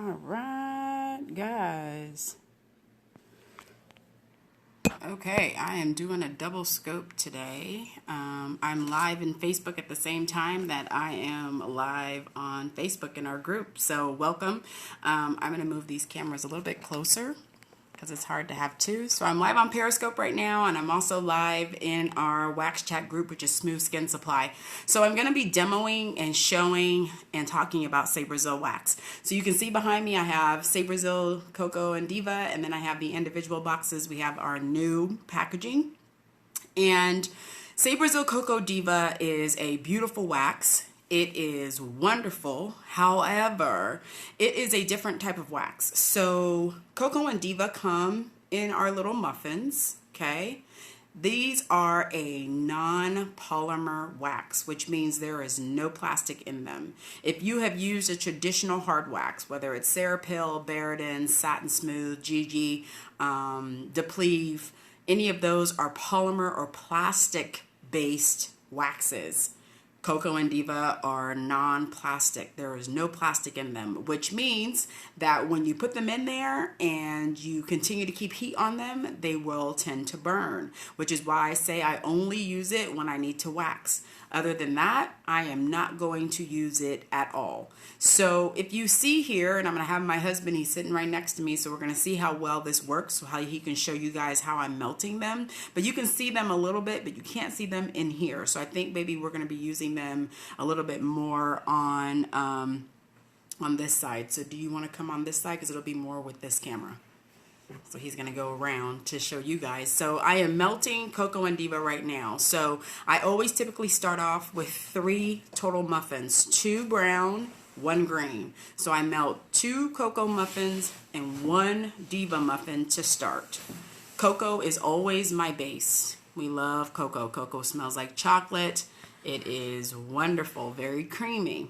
All right, guys. Okay, I am doing a double scope today. I'm live in Facebook at the same time that I am live on Facebook in our group. So welcome. I'm going to move these cameras a little bit closer because it's hard to have two. So I'm live on Periscope right now, and I'm also live in our wax chat group, which is Smooth Skin Supply. So I'm going to be demoing and showing and talking about Sabrasil wax. So you can see behind me I have Sabrasil, Coco, and Diva, and then I have the individual boxes. We have our new packaging. And Sabrasil Coco Diva is a beautiful wax. It is wonderful. However, it is a different type of wax. So Coco and Diva come in our little muffins, okay? These are a non-polymer wax, which means there is no plastic in them. If you have used a traditional hard wax, whether it's Cerapil, Baradin, Satin Smooth, Gigi, Depleve, any of those are polymer or plastic-based waxes. Coco and Diva are non-plastic. There is no plastic in them, which means that when you put them in there and you continue to keep heat on them, they will tend to burn, which is why I say I only use it when I need to wax. Other than that, I am not going to use it at all. So if you see here, and I'm going to have my husband, he's sitting right next to me, so we're going to see how well this works, so how he can show you guys how I'm melting them. But you can see them a little bit, but you can't see them in here. So I think maybe we're going to be using them a little bit more on this side. So do you want to come on this side? Because it'll be more with this camera. So he's going to go around to show you guys. So I am melting Coco and Diva right now. So I always typically start off with 3 total muffins, 2 brown, 1 green. So I melt 2 Coco muffins and 1 Diva muffin to start. Coco is always my base. We love Coco. Coco smells like chocolate. It is wonderful, very creamy.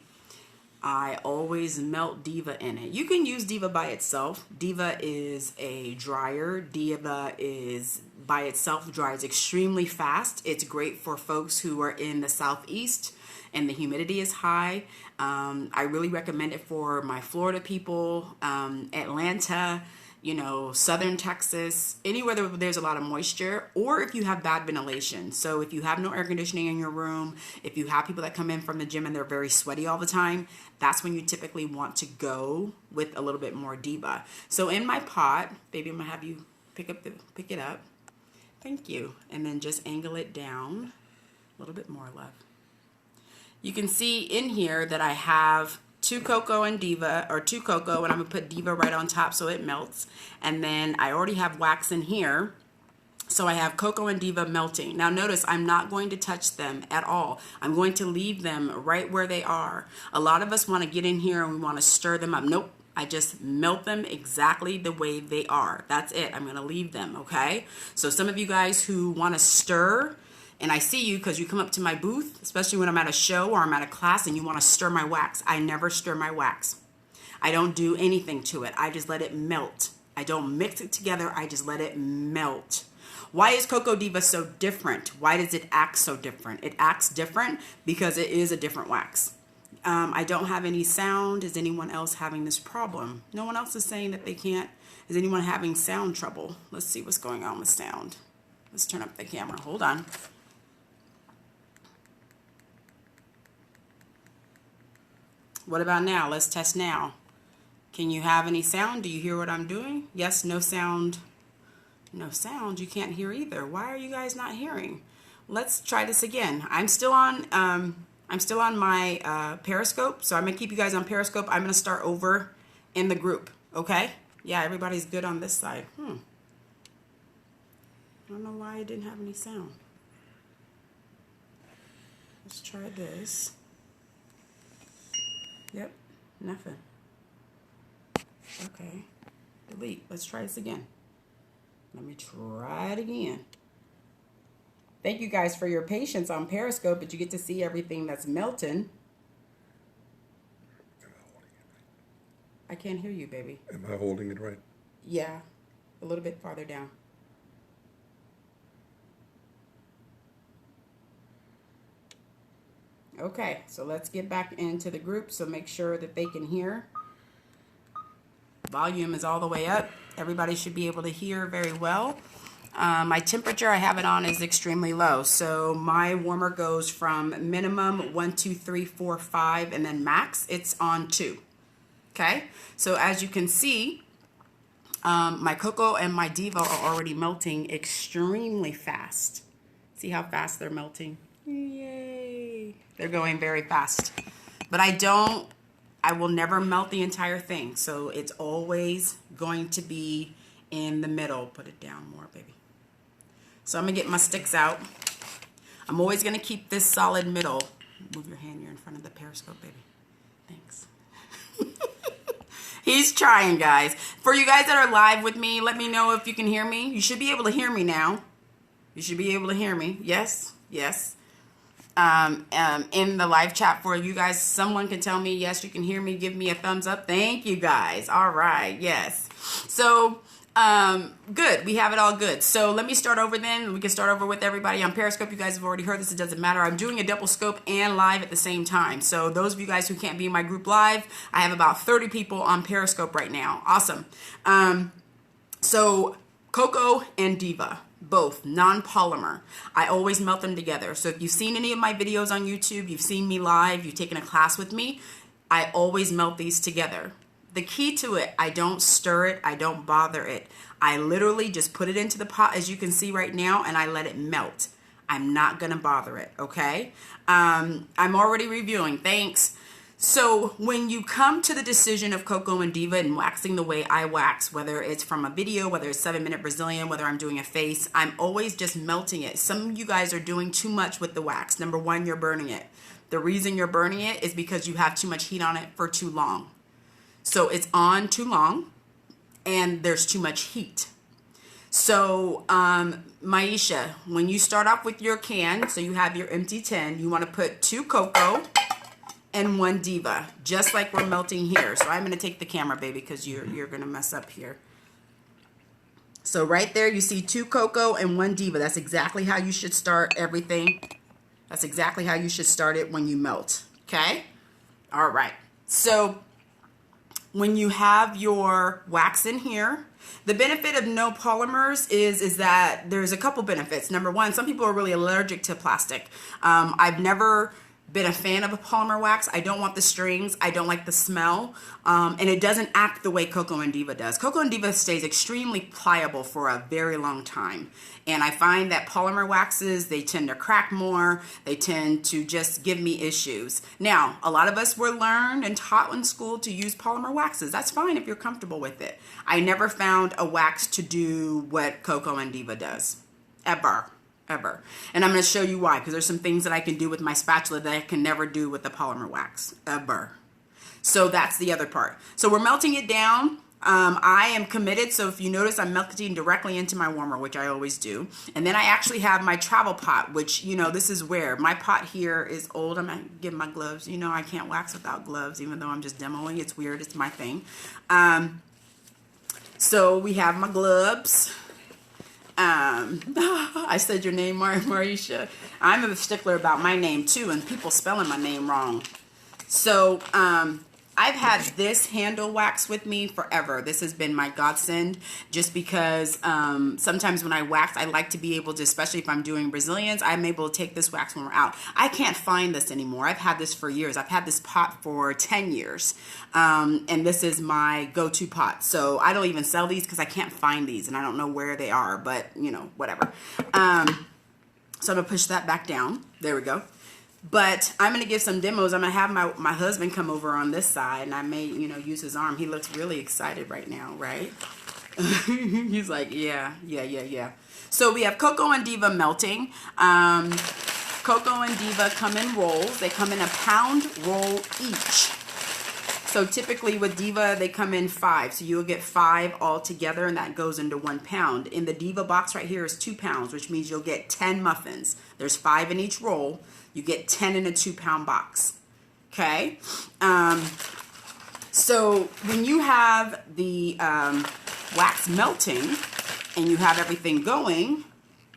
I always melt Diva in it. You can use Diva by itself. Diva is a dryer. Diva is by itself dries extremely fast. It's great for folks who are in the southeast and the humidity is high. I really recommend it for my Florida people, Atlanta, you know, southern Texas, anywhere there's a lot of moisture, or if you have bad ventilation. So if you have no air conditioning in your room, if you have people that come in from the gym and they're very sweaty all the time, that's when you typically want to go with a little bit more Diva. So in my pot, baby, I'm gonna have you pick it up. Thank you. And then just angle it down a little bit more, love. You can see in here that I have 2 Coco and Diva, or 2 Coco, and I'm gonna put Diva right on top so it melts. And then I already have wax in here, so I have Coco and Diva melting. Now notice I'm not going to touch them at all. I'm going to leave them right where they are. A lot of us want to get in here and we want to stir them up. Nope. I just melt them exactly the way they are. That's it. I'm gonna leave them, okay? So some of you guys who want to stir, and I see you because you come up to my booth, especially when I'm at a show or I'm at a class and you want to stir my wax. I never stir my wax. I don't do anything to it. I just let it melt. I don't mix it together. I just let it melt. Why is Coco Diva so different? Why does it act so different? It acts different because it is a different wax. I don't have any sound. Is anyone else having this problem? No one else is saying that they can't. Is anyone having sound trouble? Let's see what's going on with sound. Let's turn up the camera. Hold on. What about now? Let's test now. Can you have any sound? Do you hear what I'm doing? Yes, no sound. No sound. You can't hear either. Why are you guys not hearing? Let's try this again. I'm still on my Periscope, so I'm gonna keep you guys on Periscope. I'm gonna start over in the group. Okay? Yeah, everybody's good on this side. I don't know why I didn't have any sound. Let's try this. Yep, nothing. Okay, delete. Let's try this again. Let me try it again. Thank you guys for your patience on Periscope, but you get to see everything that's melting. I can't hear you, baby. Am I holding it right? Yeah, a little bit farther down. Okay, so let's get back into the group, so make sure that they can hear. volume is all the way up. Everybody should be able to hear very well. My temperature I have it on is extremely low. So my warmer goes from minimum 1, 2, 3, 4, 5, and then max it's on 2. Okay, so as you can see, my Coco and my Diva are already melting extremely fast. See how fast they're melting? Yay! They're going very fast. But I will never melt the entire thing. So it's always going to be in the middle. Put it down more, baby. So I'm going to get my sticks out. I'm always going to keep this solid middle. Move your hand, you're in front of the Periscope, baby. Thanks. He's trying, guys. For you guys that are live with me, let me know if you can hear me. You should be able to hear me now. You should be able to hear me. Yes, yes. In the live chat for you guys, someone can tell me, yes, you can hear me. Give me a thumbs up. Thank you, guys. All right, yes. So, good. We have it all good. So let me start over then. We can start over with everybody on Periscope. You guys have already heard this. It doesn't matter. I'm doing a double scope and live at the same time. So those of you guys who can't be in my group live, I have about 30 people on Periscope right now. Awesome. So Coco and Diva, both non-polymer. I always melt them together. So if you've seen any of my videos on YouTube, you've seen me live, you've taken a class with me, I always melt these together. The key to it, I don't stir it, I don't bother it. I literally just put it into the pot, as you can see right now, and I let it melt. I'm not gonna bother it, okay? I'm already reviewing, thanks. So when you come to the decision of Coco and Diva and waxing the way I wax, whether it's from a video, whether it's 7-minute Brazilian, whether I'm doing a face, I'm always just melting it. Some of you guys are doing too much with the wax. Number one, you're burning it. The reason you're burning it is because you have too much heat on it for too long. So it's on too long and there's too much heat. So Maisha, when you start off with your can, so you have your empty tin, you want to put 2 Coco and 1 Diva, just like we're melting here. So I'm going to take the camera, baby, because you're going to mess up here. So right there you see 2 Coco and 1 Diva. That's exactly how you should start everything. That's exactly how you should start it when you melt. Okay? All right. So when you have your wax in here, the benefit of no polymers is that there's a couple benefits. Number one, some people are really allergic to plastic. I've never been a fan of a polymer wax. I don't want the strings. I don't like the smell. And it doesn't act the way Coco and Diva does. Coco and Diva stays extremely pliable for a very long time. And I find that polymer waxes, they tend to crack more. They tend to just give me issues. Now, a lot of us were learned and taught in school to use polymer waxes. That's fine if you're comfortable with it. I never found a wax to do what Coco and Diva does. Ever. And I'm going to show you why, because there's some things that I can do with my spatula that I can never do with the polymer wax, ever. So that's the other part. So we're melting it down. I am committed, so if you notice, I'm melting directly into my warmer, which I always do. And then I actually have my travel pot, which, you know, this is where my pot here is old. I'm going to give my gloves. You know, I can't wax without gloves, even though I'm just demoing. It's weird. It's my thing. So we have my gloves. I said your name, Marisha. I'm a stickler about my name too, and people spelling my name wrong. So I've had this handle wax with me forever. This has been my godsend, just because sometimes when I wax, I like to be able to, especially if I'm doing Brazilians, I'm able to take this wax when we're out. I can't find this anymore. I've had this for years. I've had this pot for 10 years. And this is my go-to pot. So I don't even sell these because I can't find these and I don't know where they are, but you know, whatever. So I'm gonna push that back down. There we go. But I'm going to give some demos. I'm going to have my husband come over on this side, and I may, you know, use his arm. He looks really excited right now, right? He's like, yeah. So we have Coco and Diva melting. Coco and Diva come in rolls. They come in a pound roll each. So typically with Diva, they come in 5. So you'll get 5 all together, and that goes into 1 pound. In the Diva box right here is 2 pounds, which means you'll get 10 muffins. There's 5 in each roll. You get 10 in a 2-pound box. Okay? So when you have the wax melting and you have everything going,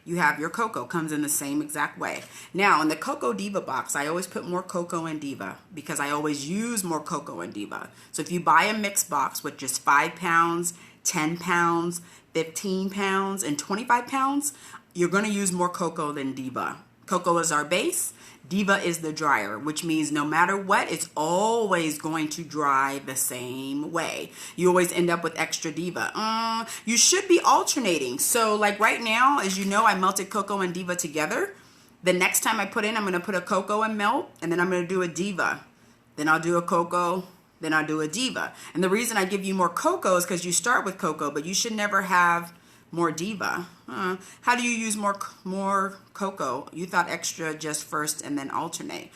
you have your Coco. Comes in the same exact way. Now, in the Coco Diva box, I always put more Coco in Diva because I always use more Coco in Diva. So if you buy a mixed box with just 5 pounds, 10 pounds, 15 pounds, and 25 pounds, you're going to use more Coco than Diva. Coco is our base. Diva is the dryer, which means no matter what, it's always going to dry the same way. You always end up with extra Diva. You should be alternating. So like right now, as you know, I melted Coco and Diva together. The next time I put in, I'm going to put a Coco and melt, and then I'm going to do a Diva. Then I'll do a Coco, then I'll do a Diva. And the reason I give you more Coco is because you start with Coco, but you should never have more Diva. How do you use more Coco? You thought extra just first and then alternate.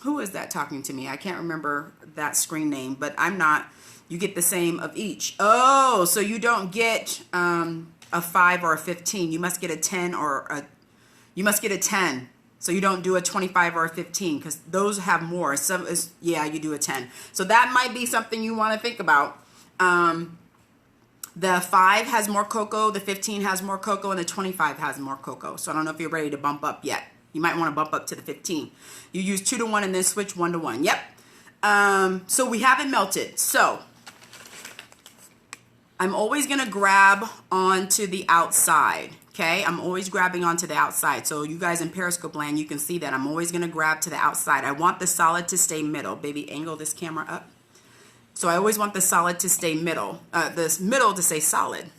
Who is that talking to me? I can't remember that screen name, but I'm not. You get the same of each. Oh, so you don't get a 5 or a 15. You must get a 10 or you must get a 10. So you don't do a 25 or a 15 because those have more. Some is, yeah, you do a 10. So that might be something you want to think about. The 5 has more Coco, the 15 has more Coco, and the 25 has more Coco. So I don't know if you're ready to bump up yet. You might want to bump up to the 15. You use 2 to 1 and then switch 1 to 1. Yep. So we have it melted. So I'm always going to grab onto the outside. Okay, I'm always grabbing onto the outside. So you guys in Periscope land, you can see that. I'm always going to grab to the outside. I want the solid to stay middle. Baby, angle this camera up. So I always want the solid to stay middle. This middle to stay solid.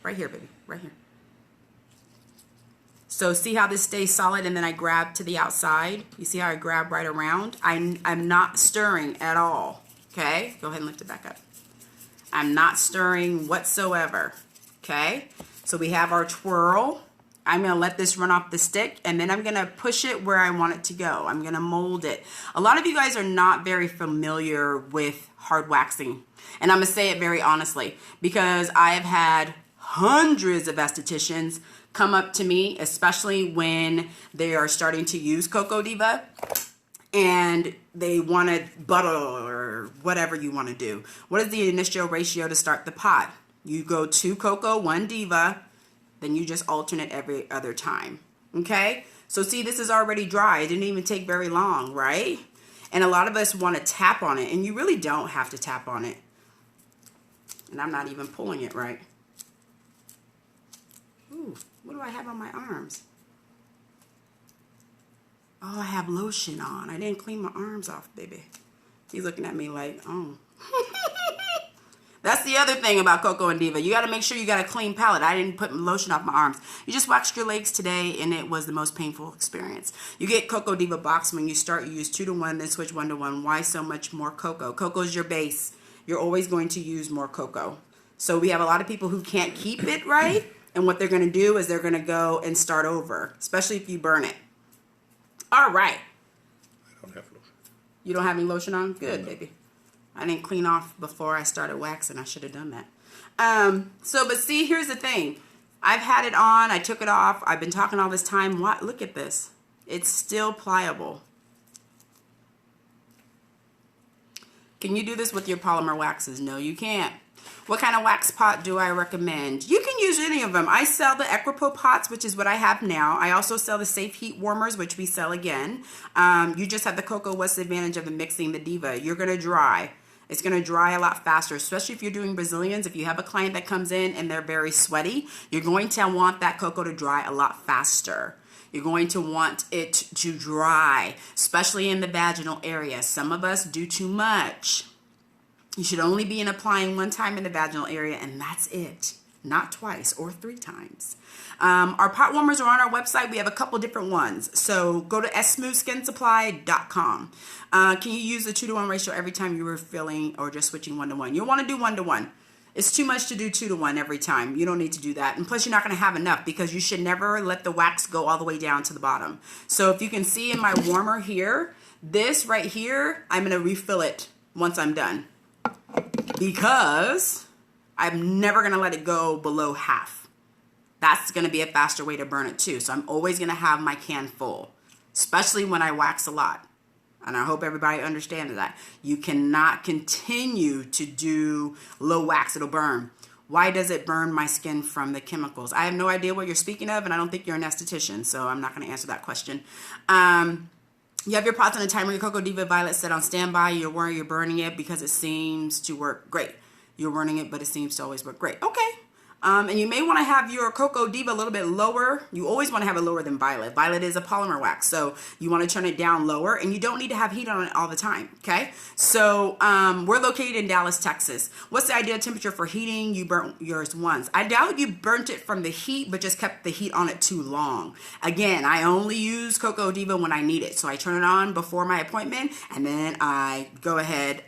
Right here, baby, right here. So see how this stays solid and then I grab to the outside? You see how I grab right around? I'm not stirring at all. Okay, go ahead and lift it back up. I'm not stirring whatsoever. Okay. So we have our twirl. I'm going to let this run off the stick and then I'm going to push it where I want it to go. I'm going to mold it. A lot of you guys are not very familiar with hard waxing. And I'm going to say it very honestly because I have had hundreds of estheticians come up to me, especially when they are starting to use Coco Diva and they want to butter or whatever you want to do. What is the initial ratio to start the pot? You go 2 Coco, 1 Diva, then you just alternate every other time. Okay? So see, this is already dry. It didn't even take very long, right? And a lot of us want to tap on it, and you really don't have to tap on it. And I'm not even pulling it right. Ooh, what do I have on my arms? Oh, I have lotion on. I didn't clean my arms off, baby. He's looking at me like, oh. That's the other thing about Coco and Diva. You got to make sure you got a clean palette. I didn't put lotion off my arms. You just waxed your legs today, and it was the most painful experience. You get Coco Diva box when you start. You use 2 to 1, then switch 1 to 1. Why so much more Coco? Coco is your base. You're always going to use more Coco. So we have a lot of people who can't keep it right, and what they're going to do is they're going to go and start over, especially if you burn it. All right. I don't have lotion. You don't have any lotion on? Good, baby. I didn't clean off before I started waxing. I should have done that. But see, here's the thing. I've had it on. I took it off. I've been talking all this time. What? Look at this. It's still pliable. Can you do this with your polymer waxes? No, you can't. What kind of wax pot do I recommend? You can use any of them. I sell the Equipo pots, which is what I have now. I also sell the Safe Heat Warmers, which we sell again. You just have the Coco. What's the advantage of the mixing the Diva? You're going to dry. It's going to dry a lot faster, especially if you're doing Brazilians. If you have a client that comes in and they're very sweaty, you're going to want that Coco to dry a lot faster. You're going to want it to dry, especially in the vaginal area. Some of us do too much. You should only be applying 1 time in the vaginal area, and that's it. Not twice or 3 times. Our pot warmers are on our website. We have a couple different ones. So go to smoothskinsupply.com. Can you use the 2 to 1 ratio every time you were filling or just switching 1 to 1? You'll want to do 1 to 1. It's too much to do 2 to 1 every time. You don't need to do that. And plus, you're not going to have enough because you should never let the wax go all the way down to the bottom. So if you can see in my warmer here, this right here, I'm going to refill it once I'm done. Because I'm never going to let it go below half. That's going to be a faster way to burn it too. So I'm always going to have my can full, especially when I wax a lot. And I hope everybody understands that. You cannot continue to do low wax. It'll burn. Why does it burn my skin from the chemicals? I have no idea what you're speaking of, and I don't think you're an esthetician, so I'm not going to answer that question. You have your pots on a timer. Your Coco Diva Violet set on standby. You're worried you're burning it because it seems to work great. You're burning it, but it seems to always work great. Okay. And you may want to have your Coco Diva a little bit lower. You always want to have it lower than Violet. Violet is a polymer wax, so you want to turn it down lower, and you don't need to have heat on it all the time, okay? So we're located in Dallas, Texas. What's the ideal temperature for heating? You burnt yours once. I doubt you burnt it from the heat, but just kept the heat on it too long. Again, I only use Coco Diva when I need it, so I turn it on before my appointment, and then I go ahead.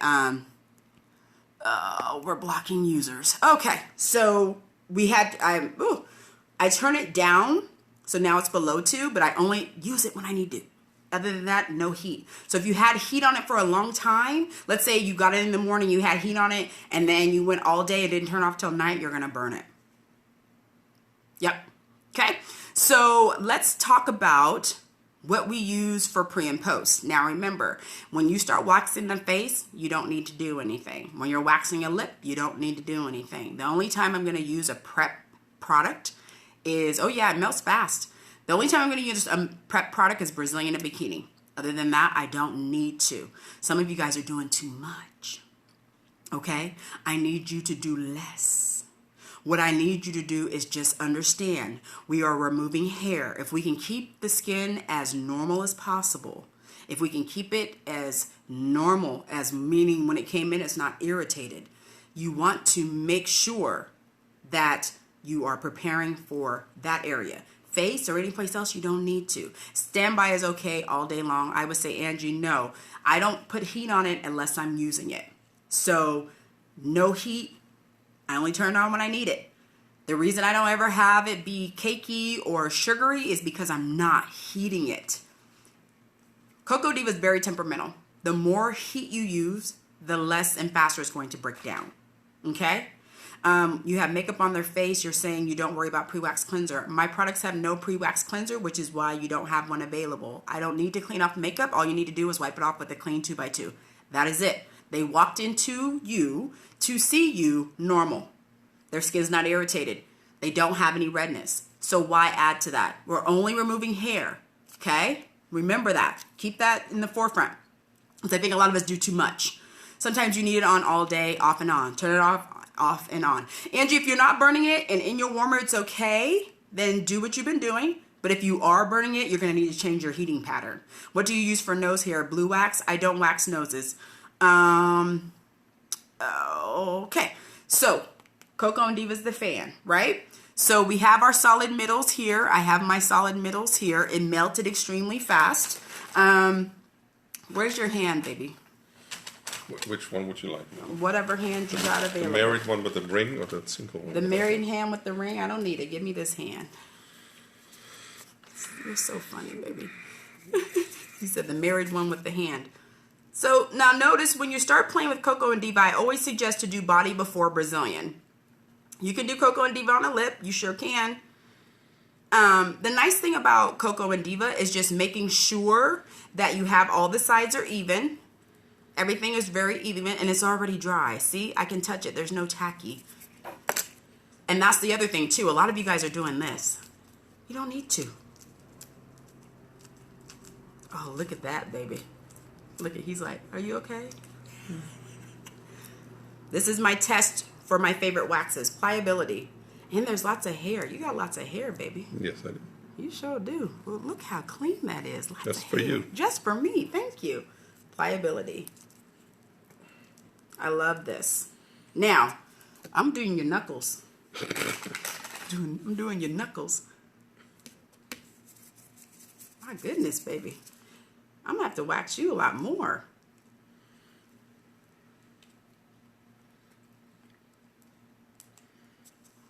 We're blocking users. Okay, so I turn it down, so now it's below 2, but I only use it when I need to. Other than that, no heat. So if you had heat on it for a long time, let's say you got it in the morning, you had heat on it, and then you went all day, it didn't turn off till night, you're gonna burn it. Yep, okay. So let's talk about what we use for pre and post. Now remember, when you start waxing the face, you don't need to do anything. When you're waxing a lip, you don't need to do anything. The only time I'm going to use a prep product is, oh yeah, it melts fast. The only time I'm going to use a prep product is Brazilian and bikini. Other than that, I don't need to. Some of you guys are doing too much. Okay? I need you to do less. What I need you to do is just understand we are removing hair. If we can keep the skin as normal as possible, if we can keep it as normal, as meaning when it came in, it's not irritated, you want to make sure that you are preparing for that area. Face or any place else, you don't need to. Standby is okay all day long. I would say, Angie, no. I don't put heat on it unless I'm using it. So no heat. I only turn it on when I need it. The reason I don't ever have it be cakey or sugary is because I'm not heating it. Coco Diva is very temperamental. The more heat you use, the less and faster it's going to break down. Okay? You have makeup on their face. You're saying you don't worry about pre-wax cleanser. My products have no pre-wax cleanser, which is why you don't have one available. I don't need to clean off makeup. All you need to do is wipe it off with a clean 2x2. That is it. They walked into you to see you normal. Their skin's not irritated. They don't have any redness. So why add to that? We're only removing hair, okay? Remember that. Keep that in the forefront. Because I think a lot of us do too much. Sometimes you need it on all day, off and on. Turn it off and on. Angie, if you're not burning it and in your warmer it's okay, then do what you've been doing. But if you are burning it, you're going to need to change your heating pattern. What do you use for nose hair? Blue wax? I don't wax noses. Okay, so Coco and Diva's the fan, right? So we have our solid middles here. I have my solid middles here. It melted extremely fast. Where's your hand, baby? Which one would you like? Whatever hand you got available. The married one with the ring or the single one? The married hand with the ring? I don't need it. Give me this hand. You're so funny, baby. You said the married one with the hand. So now notice when you start playing with Coco and Diva, I always suggest to do body before Brazilian. You can do Coco and Diva on a lip. You sure can. The nice thing about Coco and Diva is just making sure that you have all the sides are even. Everything is very even and it's already dry. See, I can touch it. There's no tacky. And that's the other thing too. A lot of you guys are doing this. You don't need to. Oh, look at that, baby. Look at, he's like, are you okay? This is my test for my favorite waxes. Pliability. And there's lots of hair. You got lots of hair, baby. Yes, I do. You sure do. Well, look how clean that is. Lots Just of for hair. you. Just for me. Thank you. Pliability. I love this. Now, I'm doing your knuckles. I'm doing your knuckles. My goodness, baby. I'm going to have to wax you a lot more.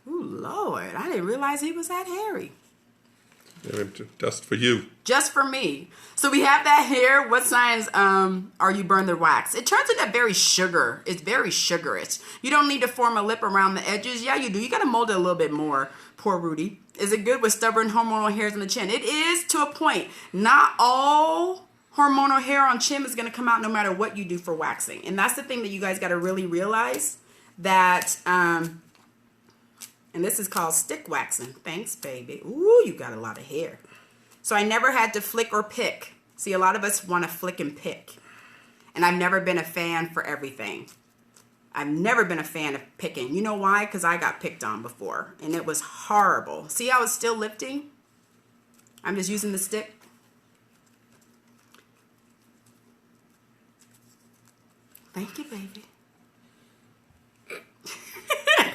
Ooh, Lord. I didn't realize he was that hairy. Just for you. Just for me. So we have that hair. What signs are you burn the wax? It turns into very sugar. It's very sugarish. You don't need to form a lip around the edges. Yeah, you do. You got to mold it a little bit more. Poor Rudy. Is it good with stubborn hormonal hairs on the chin? It is to a point. Not all hormonal hair on chin is going to come out no matter what you do for waxing. And that's the thing that you guys got to really realize, that And this is called stick waxing. Thanks, baby. Ooh, you got a lot of hair. So I never had to flick or pick. See, a lot of us want to flick and pick. And I've never been a fan for everything. I've never been a fan of picking. You know why? Because I got picked on before. And it was horrible. See how it's still lifting? I'm just using the stick. Thank you, baby.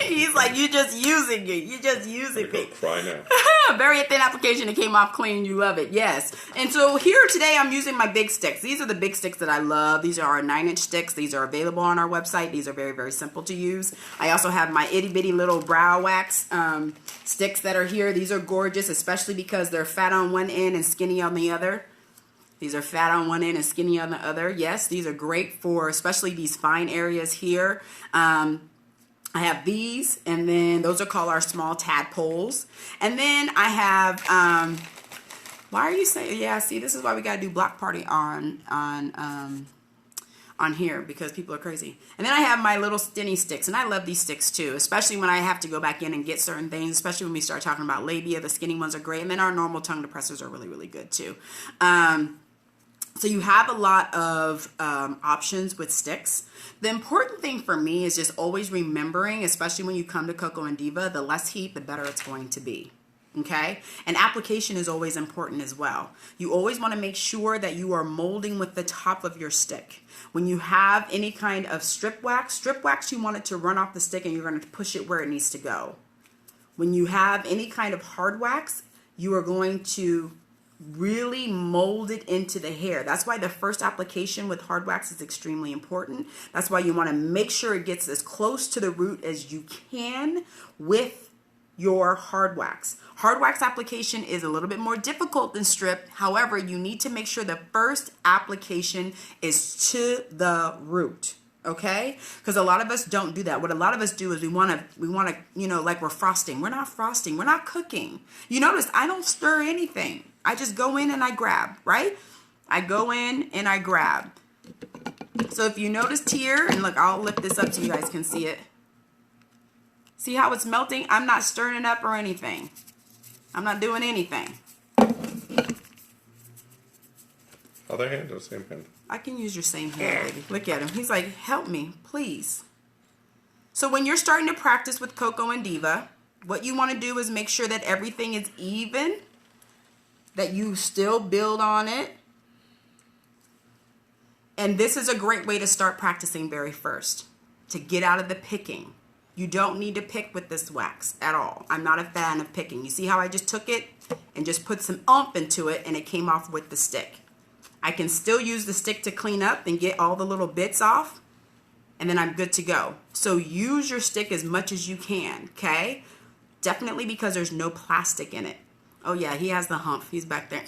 He's like, you're just using it. You're just using it. Cry now. Very thin application. It came off clean. You love it. Yes. And so here today, I'm using my big sticks. These are the big sticks that I love. These are our 9-inch sticks. These are available on our website. These are very, very simple to use. I also have my itty bitty little brow wax sticks that are here. These are gorgeous, especially because they're fat on one end and skinny on the other. These are fat on one end and skinny on the other. Yes, these are great for especially these fine areas here. I have these, and then those are called our small tadpoles. And then I have, why are you saying, yeah, see, this is why we got to do block party on here, because people are crazy. And then I have my little skinny sticks, and I love these sticks too, especially when I have to go back in and get certain things, especially when we start talking about labia. The skinny ones are great, and then our normal tongue depressors are really, really good too. So you have a lot of options with sticks. The important thing for me is just always remembering, especially when you come to Coco and Diva, the less heat, the better it's going to be. Okay? And application is always important as well. You always want to make sure that you are molding with the top of your stick. When you have any kind of strip wax, you want it to run off the stick and you're going to push it where it needs to go. When you have any kind of hard wax, you are going to really mold it into the hair. That's why the first application with hard wax is extremely important. That's why you want to make sure it gets as close to the root as you can with your hard wax. Hard wax application is a little bit more difficult than strip. However, you need to make sure the first application is to the root. Okay? Because a lot of us don't do that. What a lot of us do is we want to, you know, like we're frosting. We're not frosting. We're not cooking. You notice I don't stir anything. I just go in and I grab, right? I go in and I grab. So if you noticed here, and look, I'll lift this up so you guys can see it. See how it's melting? I'm not stirring it up or anything. I'm not doing anything. Other hand or same hand? I can use your same hand, baby. Look at him. He's like, help me, please. So when you're starting to practice with Coco and Diva, what you want to do is make sure that everything is even, that you still build on it. And this is a great way to start practicing very first, to get out of the picking. You don't need to pick with this wax at all. I'm not a fan of picking. You see how I just took it and just put some oomph into it and it came off with the stick. I can still use the stick to clean up and get all the little bits off, and then I'm good to go. So use your stick as much as you can, okay? Definitely, because there's no plastic in it. Oh yeah, he has the hump. He's back there.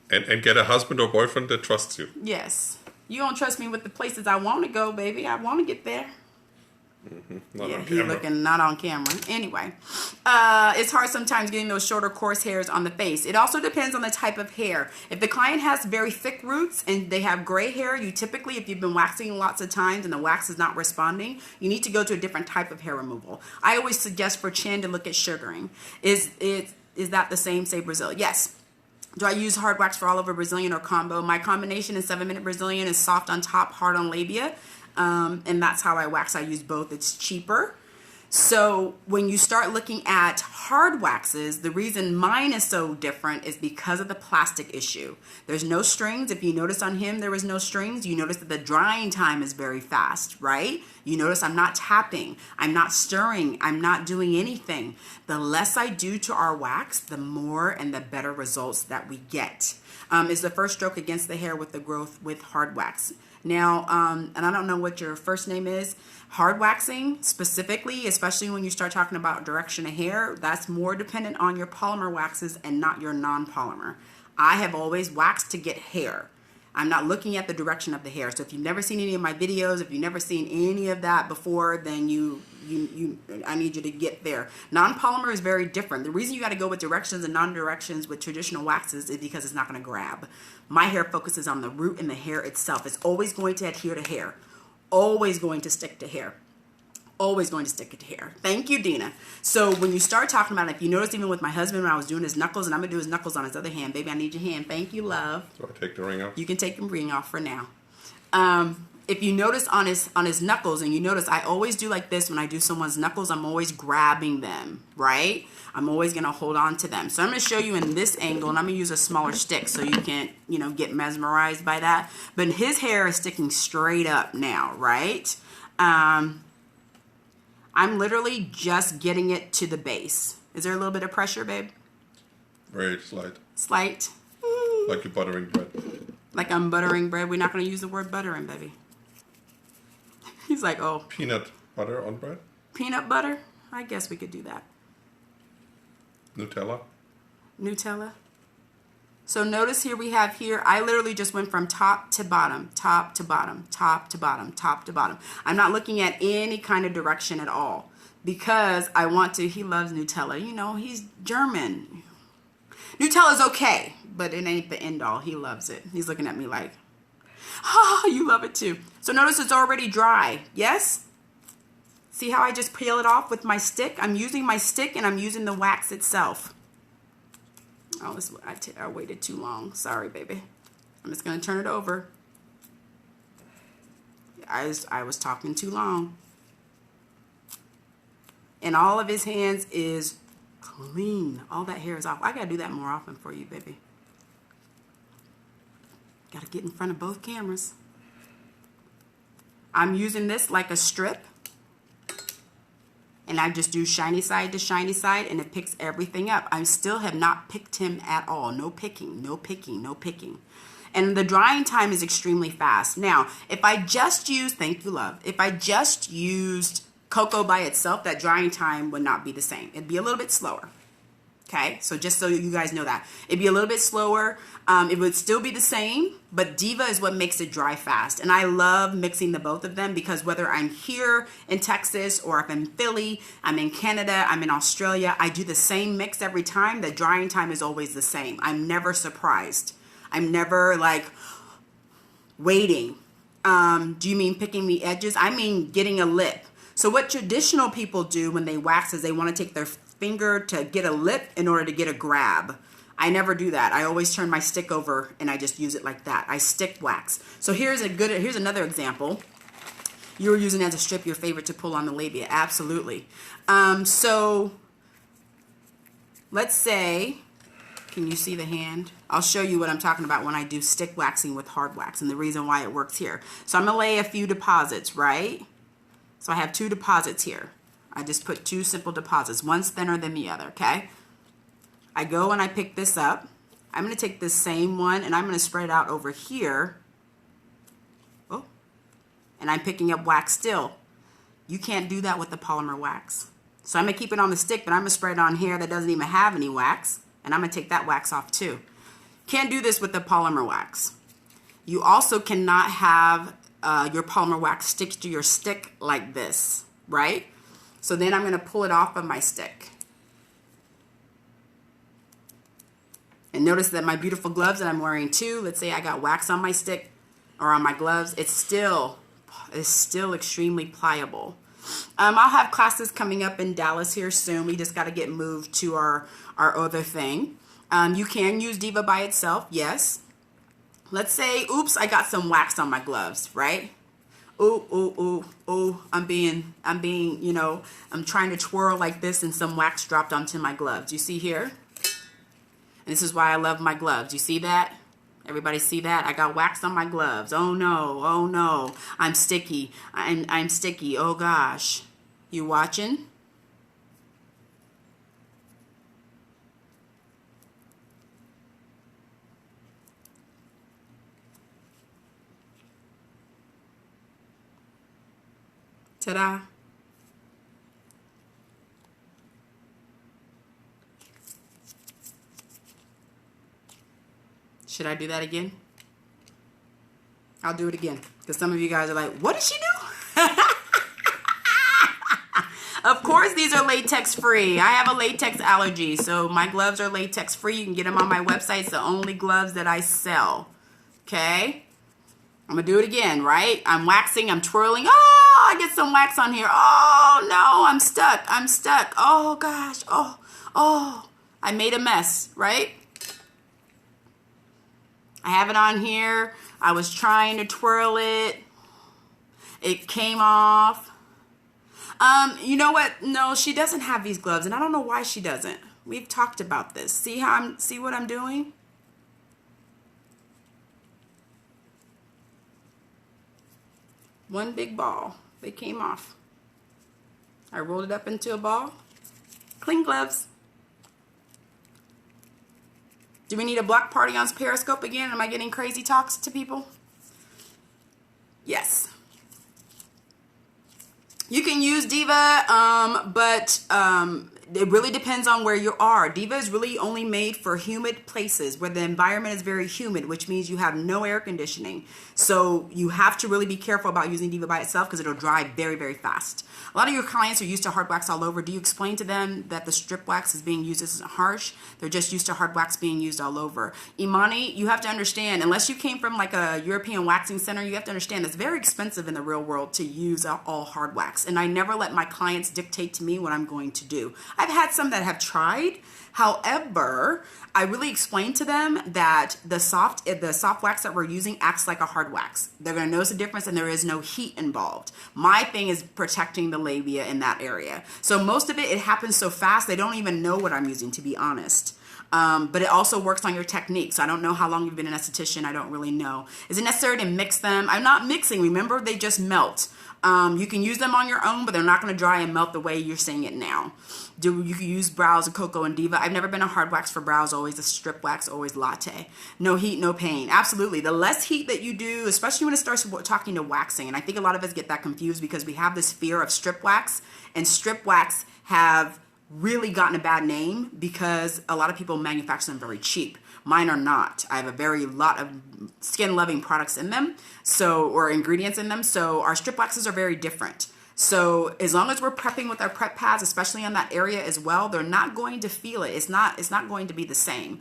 And get a husband or boyfriend that trusts you. Yes. You don't trust me with the places I want to go, baby. I want to get there. Not yeah, on he's camera. looking not on camera. Anyway, it's hard sometimes getting those shorter, coarse hairs on the face. It also depends on the type of hair. If the client has very thick roots and they have gray hair, you typically, if you've been waxing lots of times and the wax is not responding, you need to go to a different type of hair removal. I always suggest for chin to look at sugaring. Is that the same, say Brazil? Yes. Do I use hard wax for all over Brazilian or combo? My combination in 7-minute Brazilian is soft on top, hard on labia. And that's how I wax. I use both. It's cheaper. So when you start looking at hard waxes, the reason mine is so different is because of the plastic issue. There's no strings. If you notice on him, there was no strings. You notice that the drying time is very fast, right? You notice I'm not tapping. I'm not stirring. I'm not doing anything. The less I do to our wax, the more and the better results that we get. Is the first stroke against the hair with the growth with hard wax. Now, and I don't know what your first name is, hard waxing specifically, especially when you start talking about direction of hair, that's more dependent on your polymer waxes and not your non-polymer. I have always waxed to get hair. I'm not looking at the direction of the hair. So if you've never seen any of my videos, if you've never seen any of that before, then I need you to get there. Non-polymer is very different. The reason you got to go with directions and non-directions with traditional waxes is because it's not going to grab. My hair focuses on the root and the hair itself. It's always going to adhere to hair. Always going to stick to hair. always going to stick it to hair. Thank you, Dina. So when you start talking about it, if you notice, even with my husband, when I was doing his knuckles, and I'm going to do his knuckles on his other hand. Baby, I need your hand. Thank you, love. So I take the ring off? You can take the ring off for now. If you notice on his knuckles, and you notice I always do like this when I do someone's knuckles, I'm always grabbing them, right? I'm always going to hold on to them. So I'm going to show you in this angle, and I'm going to use a smaller stick so you can't, you know, get mesmerized by that. But his hair is sticking straight up now, right? I'm literally just getting it to the base. Is there a little bit of pressure, babe? Very slight. Slight? Like you're buttering bread. Like I'm buttering bread. We're not going to use the word buttering, baby. He's like, oh. Peanut butter on bread? Peanut butter? I guess we could do that. Nutella? Nutella. So notice here we have here, I literally just went from top to bottom, top to bottom, top to bottom, top to bottom. I'm not looking at any kind of direction at all because I want to, he loves Nutella. You know, he's German. Nutella's okay, but it ain't the end all. He loves it. He's looking at me like, oh, you love it too. So notice it's already dry. Yes? See how I just peel it off with my stick? I'm using my stick and I'm using the wax itself. Oh, I waited too long. Sorry, baby. I'm just going to turn it over. I was talking too long. And all of his hands is clean. All that hair is off. I got to do that more often for you, baby. Got to get in front of both cameras. I'm using this like a strip. And I just do shiny side to shiny side, and it picks everything up. I still have not picked him at all. No picking, no picking, no picking. And the drying time is extremely fast. Now, if I just use, thank you, love. If I just used Coco by itself, that drying time would not be the same. It'd be a little bit slower. Okay, so just so you guys know that. It'd be a little bit slower. It would still be the same, but Diva is what makes it dry fast. And I love mixing the both of them because whether I'm here in Texas or if I'm in Philly, I'm in Canada, I'm in Australia, I do the same mix every time. The drying time is always the same. I'm never surprised. I'm never like waiting. Do you mean picking the edges? I mean getting a lip. So what traditional people do when they wax is they want to take their finger to get a lip in order to get a grab. I never do that. I always turn my stick over and I just use it like that. I stick wax. So here's another example. You were using as a strip your favorite to pull on the labia. Absolutely. So let's say, can you see the hand? I'll show you what I'm talking about when I do stick waxing with hard wax and the reason why it works here. So I'm going to lay a few deposits, right? So I have 2 deposits here. I just put 2 simple deposits. One's thinner than the other, okay? I go and I pick this up. I'm going to take this same one and I'm going to spread it out over here. Oh, and I'm picking up wax still. You can't do that with the polymer wax. So I'm going to keep it on the stick, but I'm going to spread it on here that doesn't even have any wax. And I'm going to take that wax off too. Can't do this with the polymer wax. You also cannot have your polymer wax stick to your stick like this, right? So then I'm going to pull it off of my stick. And notice that my beautiful gloves that I'm wearing too, let's say I got wax on my stick or on my gloves, it's still extremely pliable. I'll have classes coming up in Dallas here soon. We just got to get moved to our other thing. You can use Diva by itself, yes. Let's say, oops, I got some wax on my gloves, right? Ooh, I'm being, you know, I'm trying to twirl like this and some wax dropped onto my gloves. You see here? And this is why I love my gloves. You see that? Everybody see that? I got wax on my gloves. Oh no, I'm sticky. I'm sticky, oh gosh. You watching? Ta-da. Should I do that again? I'll do it again. Because some of you guys are like, what did she do? Of course, these are latex free. I have a latex allergy, so my gloves are latex free. You can get them on my website. It's the only gloves that I sell. Okay? I'm going to do it again, right? I'm waxing. I'm twirling. Oh, I get some wax on here. Oh no, I'm stuck. I'm stuck. Oh gosh. Oh, I made a mess, right? I have it on here. I was trying to twirl it. It came off. You know what? No, she doesn't have these gloves, and I don't know why she doesn't. We've talked about this. See what I'm doing? One big ball. They came off. I rolled it up into a ball. Clean gloves. Do we need a block party on Periscope again? Am I getting crazy talks to people? Yes. You can use Diva, but it really depends on where you are. Diva is really only made for humid places where the environment is very humid, which means you have no air conditioning. So you have to really be careful about using Diva by itself because it'll dry very, very fast. A lot of your clients are used to hard wax all over. Do you explain to them that the strip wax is being used? This isn't harsh. They're just used to hard wax being used all over. Imani, you have to understand, unless you came from like a European waxing center, you have to understand it's very expensive in the real world to use all hard wax. And I never let my clients dictate to me what I'm going to do. I've had some that have tried. However, I really explain to them that the soft wax that we're using acts like a hard wax. They're going to notice a difference and there is no heat involved. My thing is protecting the labia in that area. So most of it happens so fast, they don't even know what I'm using, to be honest. But it also works on your technique. So I don't know how long you've been an esthetician. I don't really know. Is it necessary to mix them? I'm not mixing. Remember, they just melt. You can use them on your own, but they're not going to dry and melt the way you're saying it now. You can use brows and Coco and Diva. I've never been a hard wax for brows, always a strip wax, always latte. No heat, no pain. Absolutely. The less heat that you do, especially when it starts talking to waxing, and I think a lot of us get that confused because we have this fear of strip wax, and strip wax have really gotten a bad name because a lot of people manufacture them very cheap. Mine are not. I have a lot of skin loving products in them, or ingredients in them. So our strip waxes are very different. So as long as we're prepping with our prep pads, especially on that area as well, they're not going to feel it. It's not going to be the same.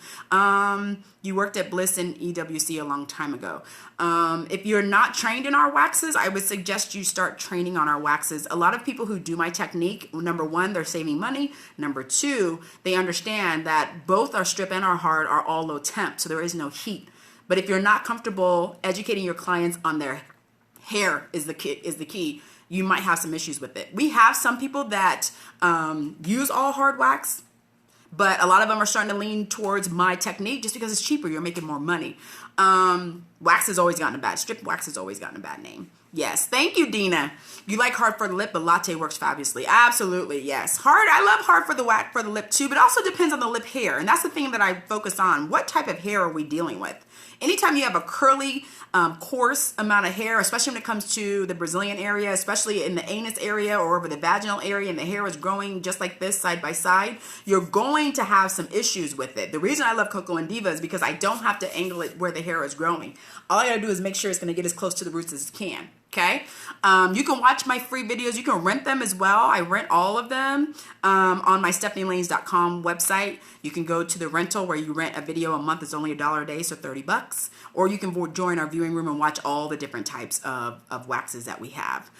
You worked at Bliss and EWC a long time ago. If you're not trained in our waxes, I would suggest you start training on our waxes. A lot of people who do my technique, number one, they're saving money. Number two, they understand that both our strip and our hard are all low temp, so there is no heat. But if you're not comfortable educating your clients on their hair is the key, you might have some issues with it. We have some people that use all hard wax, but a lot of them are starting to lean towards my technique just because it's cheaper. You're making more money. Wax has always gotten a bad, strip wax has always gotten a bad name. Yes, thank you, Dina. You like hard for the lip, but latte works fabulously. Absolutely, yes. Hard, I love hard for the wax for the lip too, but it also depends on the lip hair, and that's the thing that I focus on. What type of hair are we dealing with? Anytime you have a curly, coarse amount of hair, especially when it comes to the Brazilian area, especially in the anus area or over the vaginal area, and the hair is growing just like this side by side, you're going to have some issues with it. The reason I love Coco and Diva is because I don't have to angle it where the hair is growing. All I gotta do is make sure it's gonna get as close to the roots as it can. Okay, you can watch my free videos. You can rent them as well. I rent all of them on my StephanieLaynes.com website. You can go to the rental where you rent a video a month. It's only $1 a day, so $30. Or you can join our viewing room and watch all the different types of waxes that we have.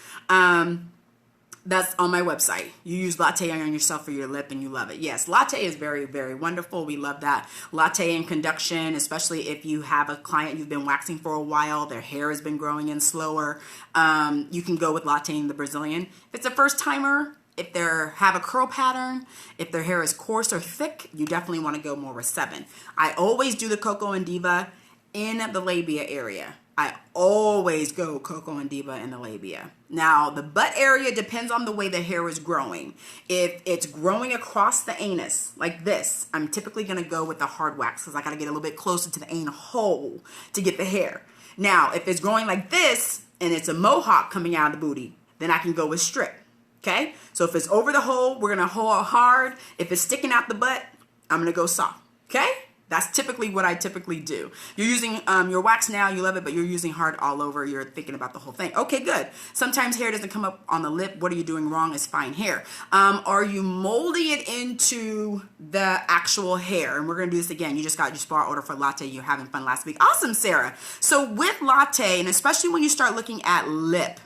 That's on my website. You use latte on yourself for your lip and you love it. Yes, latte is very, very wonderful. We love that. Latte and conduction, especially if you have a client you've been waxing for a while, their hair has been growing in slower. You can go with latte and the Brazilian. If it's a first timer, if they have a curl pattern, if their hair is coarse or thick, you definitely want to go more with 7. I always do the Coco and Diva in the labia area. I always go Coco and Diva in the labia. Now, the butt area depends on the way the hair is growing. If it's growing across the anus like this, I'm typically going to go with the hard wax because I got to get a little bit closer to the anal hole to get the hair. Now, if it's growing like this and it's a mohawk coming out of the booty, then I can go with strip. Okay? So if it's over the hole, we're going to hold hard. If it's sticking out the butt, I'm going to go soft. Okay? That's typically what I typically do. You're using your wax now, you love it, but you're using hard all over. You're thinking about the whole thing. Okay, good. Sometimes hair doesn't come up on the lip. What are you doing wrong? It's fine hair. Are you molding it into the actual hair? And we're going to do this again. You just got your spa order for latte. You're having fun last week. Awesome, Sarah. So with latte, and especially when you start looking at lip,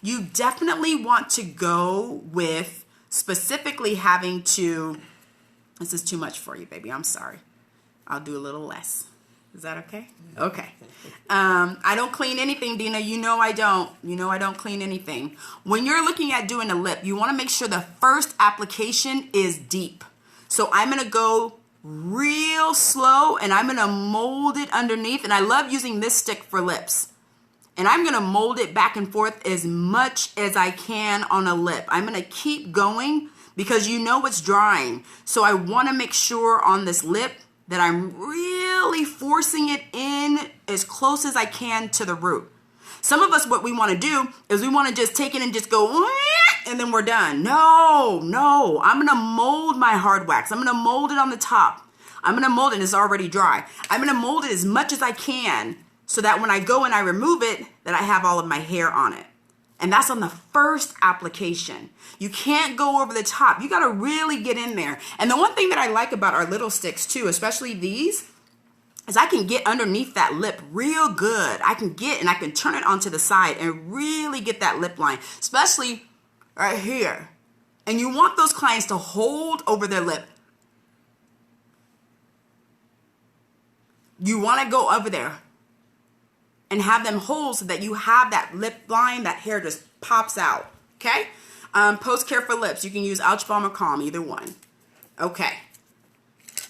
you definitely want to go with specifically having to, this is too much for you, baby. I'm sorry. I'll do a little less. Is that okay? Okay. I don't clean anything, Dina. You know I don't. You know I don't clean anything. When you're looking at doing a lip, you want to make sure the first application is deep. So I'm going to go real slow and I'm going to mold it underneath. And I love using this stick for lips. And I'm going to mold it back and forth as much as I can on a lip. I'm going to keep going because you know it's drying. So I want to make sure on this lip that I'm really forcing it in as close as I can to the root. Some of us, what we want to do is we want to just take it and just go, and then we're done. No, I'm going to mold my hard wax. I'm going to mold it on the top. I'm going to mold it, it's already dry. I'm going to mold it as much as I can so that when I go and I remove it, that I have all of my hair on it. And that's on the first application. You can't go over the top. You got to really get in there. And the one thing that I like about our little sticks too, especially these, is I can get underneath that lip real good. I can get and I can turn it onto the side and really get that lip line, especially right here. And you want those clients to hold over their lip. You want to go over there and have them hold so that you have that lip line, that hair just pops out, okay? Post care for lips. You can use Ouch Balm or Calm, either one. Okay.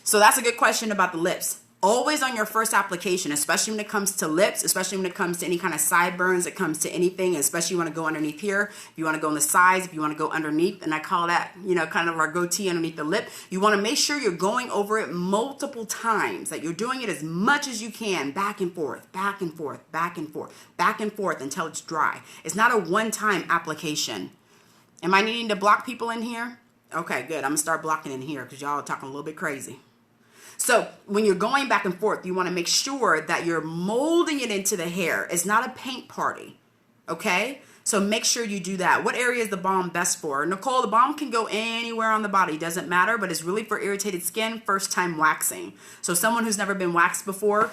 So that's a good question about the lips. Always on your first application, especially when it comes to lips, especially when it comes to any kind of sideburns, it comes to anything, especially you want to go underneath here, if you want to go on the sides, if you want to go underneath, and I call that, you know, kind of our goatee underneath the lip. You want to make sure you're going over it multiple times, that you're doing it as much as you can, back and forth, back and forth, back and forth, back and forth until it's dry. It's not a one-time application. Am I needing to block people in here? Okay, good. I'm going to start blocking in here because y'all are talking a little bit crazy. So when you're going back and forth, you want to make sure that you're molding it into the hair. It's not a paint party, okay? So make sure you do that. What area is the balm best for? Nicole, the balm can go anywhere on the body. Doesn't matter, but it's really for irritated skin, first time waxing. So someone who's never been waxed before,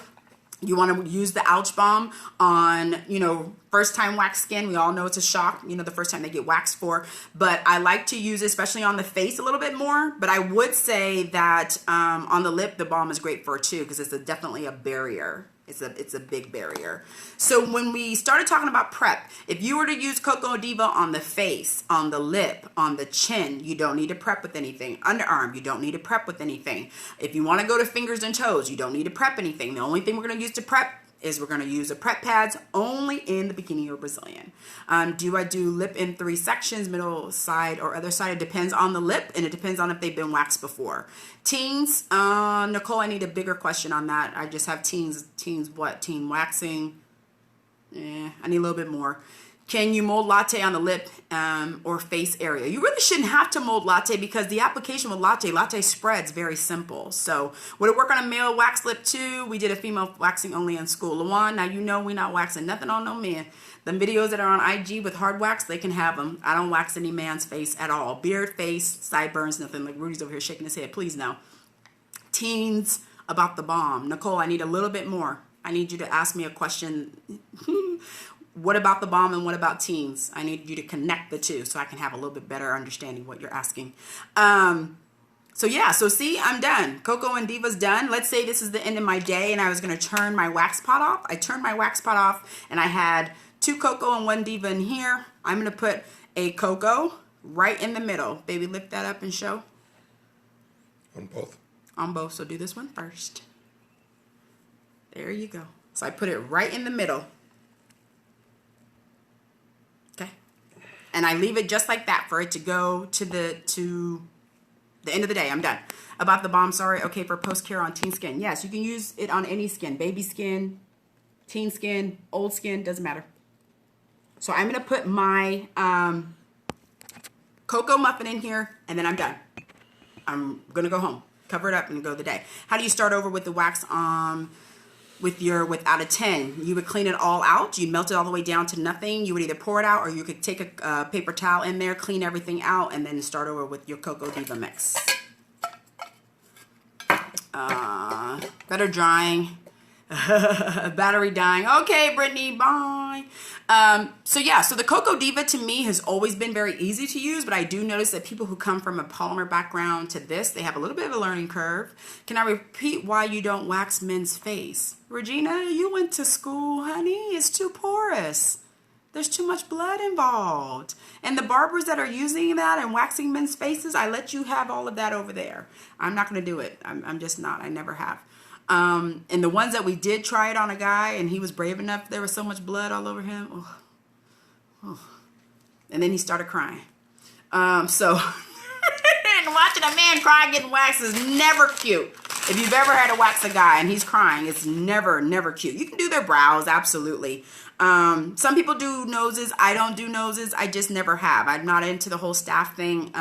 you want to use the Ouch Balm on, you know, first time wax skin. We all know it's a shock, you know, the first time they get waxed for. But I like to use it, especially on the face a little bit more. But I would say that on the lip, the balm is great for it too, because it's definitely a barrier. It's a big barrier. So when we started talking about prep, if you were to use Coco Diva on the face, on the lip, on the chin, you don't need to prep with anything. Underarm, you don't need to prep with anything. If you want to go to fingers and toes, you don't need to prep anything. The only thing we're going to use to prep is we're going to use the prep pads only in the bikini or Brazilian. Do I do lip in 3 sections, middle, side, or other side? It depends on the lip, and it depends on if they've been waxed before. Teens, Nicole, I need a bigger question on that. I just have teens what? Teen waxing? I need a little bit more. Can you mold latte on the lip or face area? You really shouldn't have to mold latte because the application with latte spreads very simple. So would it work on a male wax lip too? We did a female waxing only in school. Lawan, now you know we're not waxing nothing on no man. The videos that are on IG with hard wax, they can have them. I don't wax any man's face at all. Beard, face, sideburns, nothing. Like Rudy's over here shaking his head. Please no. Teens about the balm. Nicole, I need a little bit more. I need you to ask me a question. What about the balm and what about teens? I need you to connect the two so I can have a little bit better understanding what you're asking. So yeah, so see, I'm done. Coco and Diva's done. Let's say this is the end of my day and I was going to turn my wax pot off. I turned my wax pot off and I had 2 Coco and 1 Diva in here. I'm going to put a Coco right in the middle. Baby, lift that up and show. On both? On both. So do this one first. There you go. So I put it right in the middle. Okay. And I leave it just like that for it to go to the end of the day. I'm done. About the balm, sorry. Okay, for post-care on teen skin. Yes, you can use it on any skin. Baby skin, teen skin, old skin, doesn't matter. So I'm going to put my Coco muffin in here, and then I'm done. I'm going to go home, cover it up, and go the day. How do you start over with the wax without a 10? You would clean it all out. You'd melt it all the way down to nothing. You would either pour it out or you could take a paper towel in there, clean everything out, and then start over with your Coco Diva mix. Better drying. Battery dying. Okay, Brittany, bye. Hi. So yeah, so the Coco Diva to me has always been very easy to use, but I do notice that people who come from a polymer background to this, they have a little bit of a learning curve. Can I repeat why you don't wax men's face? Regina, you went to school, honey. It's too porous. There's too much blood involved. And the barbers that are using that and waxing men's faces, I let you have all of that over there. I'm not going to do it. I'm just not. I never have. And the ones that we did try it on a guy and he was brave enough, there was so much blood all over him. Oh. Oh. And then he started crying. So and watching a man cry getting waxed is never cute. If you've ever had to wax a guy and he's crying, it's never cute. You can do their brows, absolutely. Some people do noses. I don't do noses. I just never have. I'm not into the whole staph thing.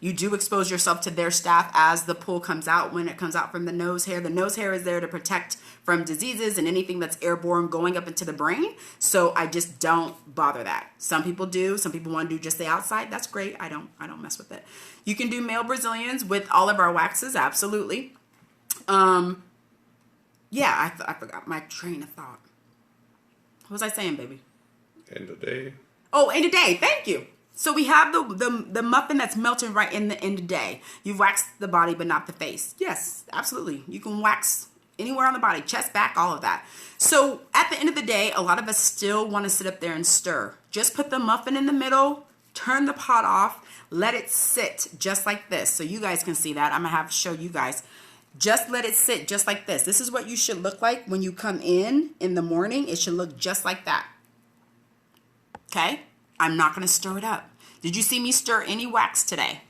You do expose yourself to their staph as the pull comes out, when it comes out from the nose hair. The nose hair is there to protect from diseases and anything that's airborne going up into the brain. So I just don't bother that. Some people do. Some people want to do just the outside. That's great. I don't mess with it. You can do male Brazilians with all of our waxes. Absolutely. Yeah, I forgot my train of thought. What was I saying, baby? End of day. Oh, end of day. Thank you. So we have the muffin that's melting right in the end of day. You've waxed the body, but not the face. Yes, absolutely. You can wax anywhere on the body, chest, back, all of that. So at the end of the day, a lot of us still want to sit up there and stir. Just put the muffin in the middle, turn the pot off, let it sit just like this. So you guys can see that. I'm going to have to show you guys. Just let it sit just like this. This is what you should look like when you come in the morning. It should look just like that. Okay? I'm not going to stir it up. Did you see me stir any wax today?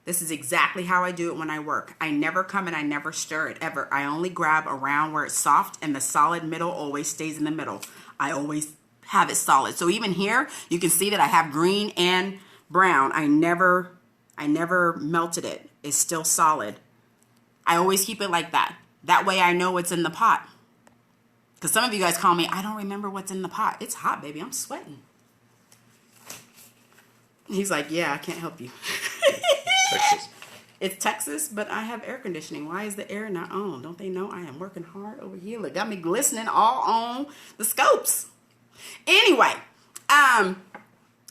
This is exactly how I do it when I work. I never come and I never stir it ever. I only grab around where it's soft and the solid middle always stays in the middle. I always have it solid. So even here, you can see that I have green and brown. I never melted it. It's still solid. I always keep it like that. That way I know what's in the pot. Because some of you guys call me, I don't remember what's in the pot. It's hot, baby. I'm sweating. He's like, yeah, I can't help you. Texas. It's Texas, but I have air conditioning. Why is the air not on? Don't they know I am working hard over here? Look, got me glistening all on the scopes. Anyway,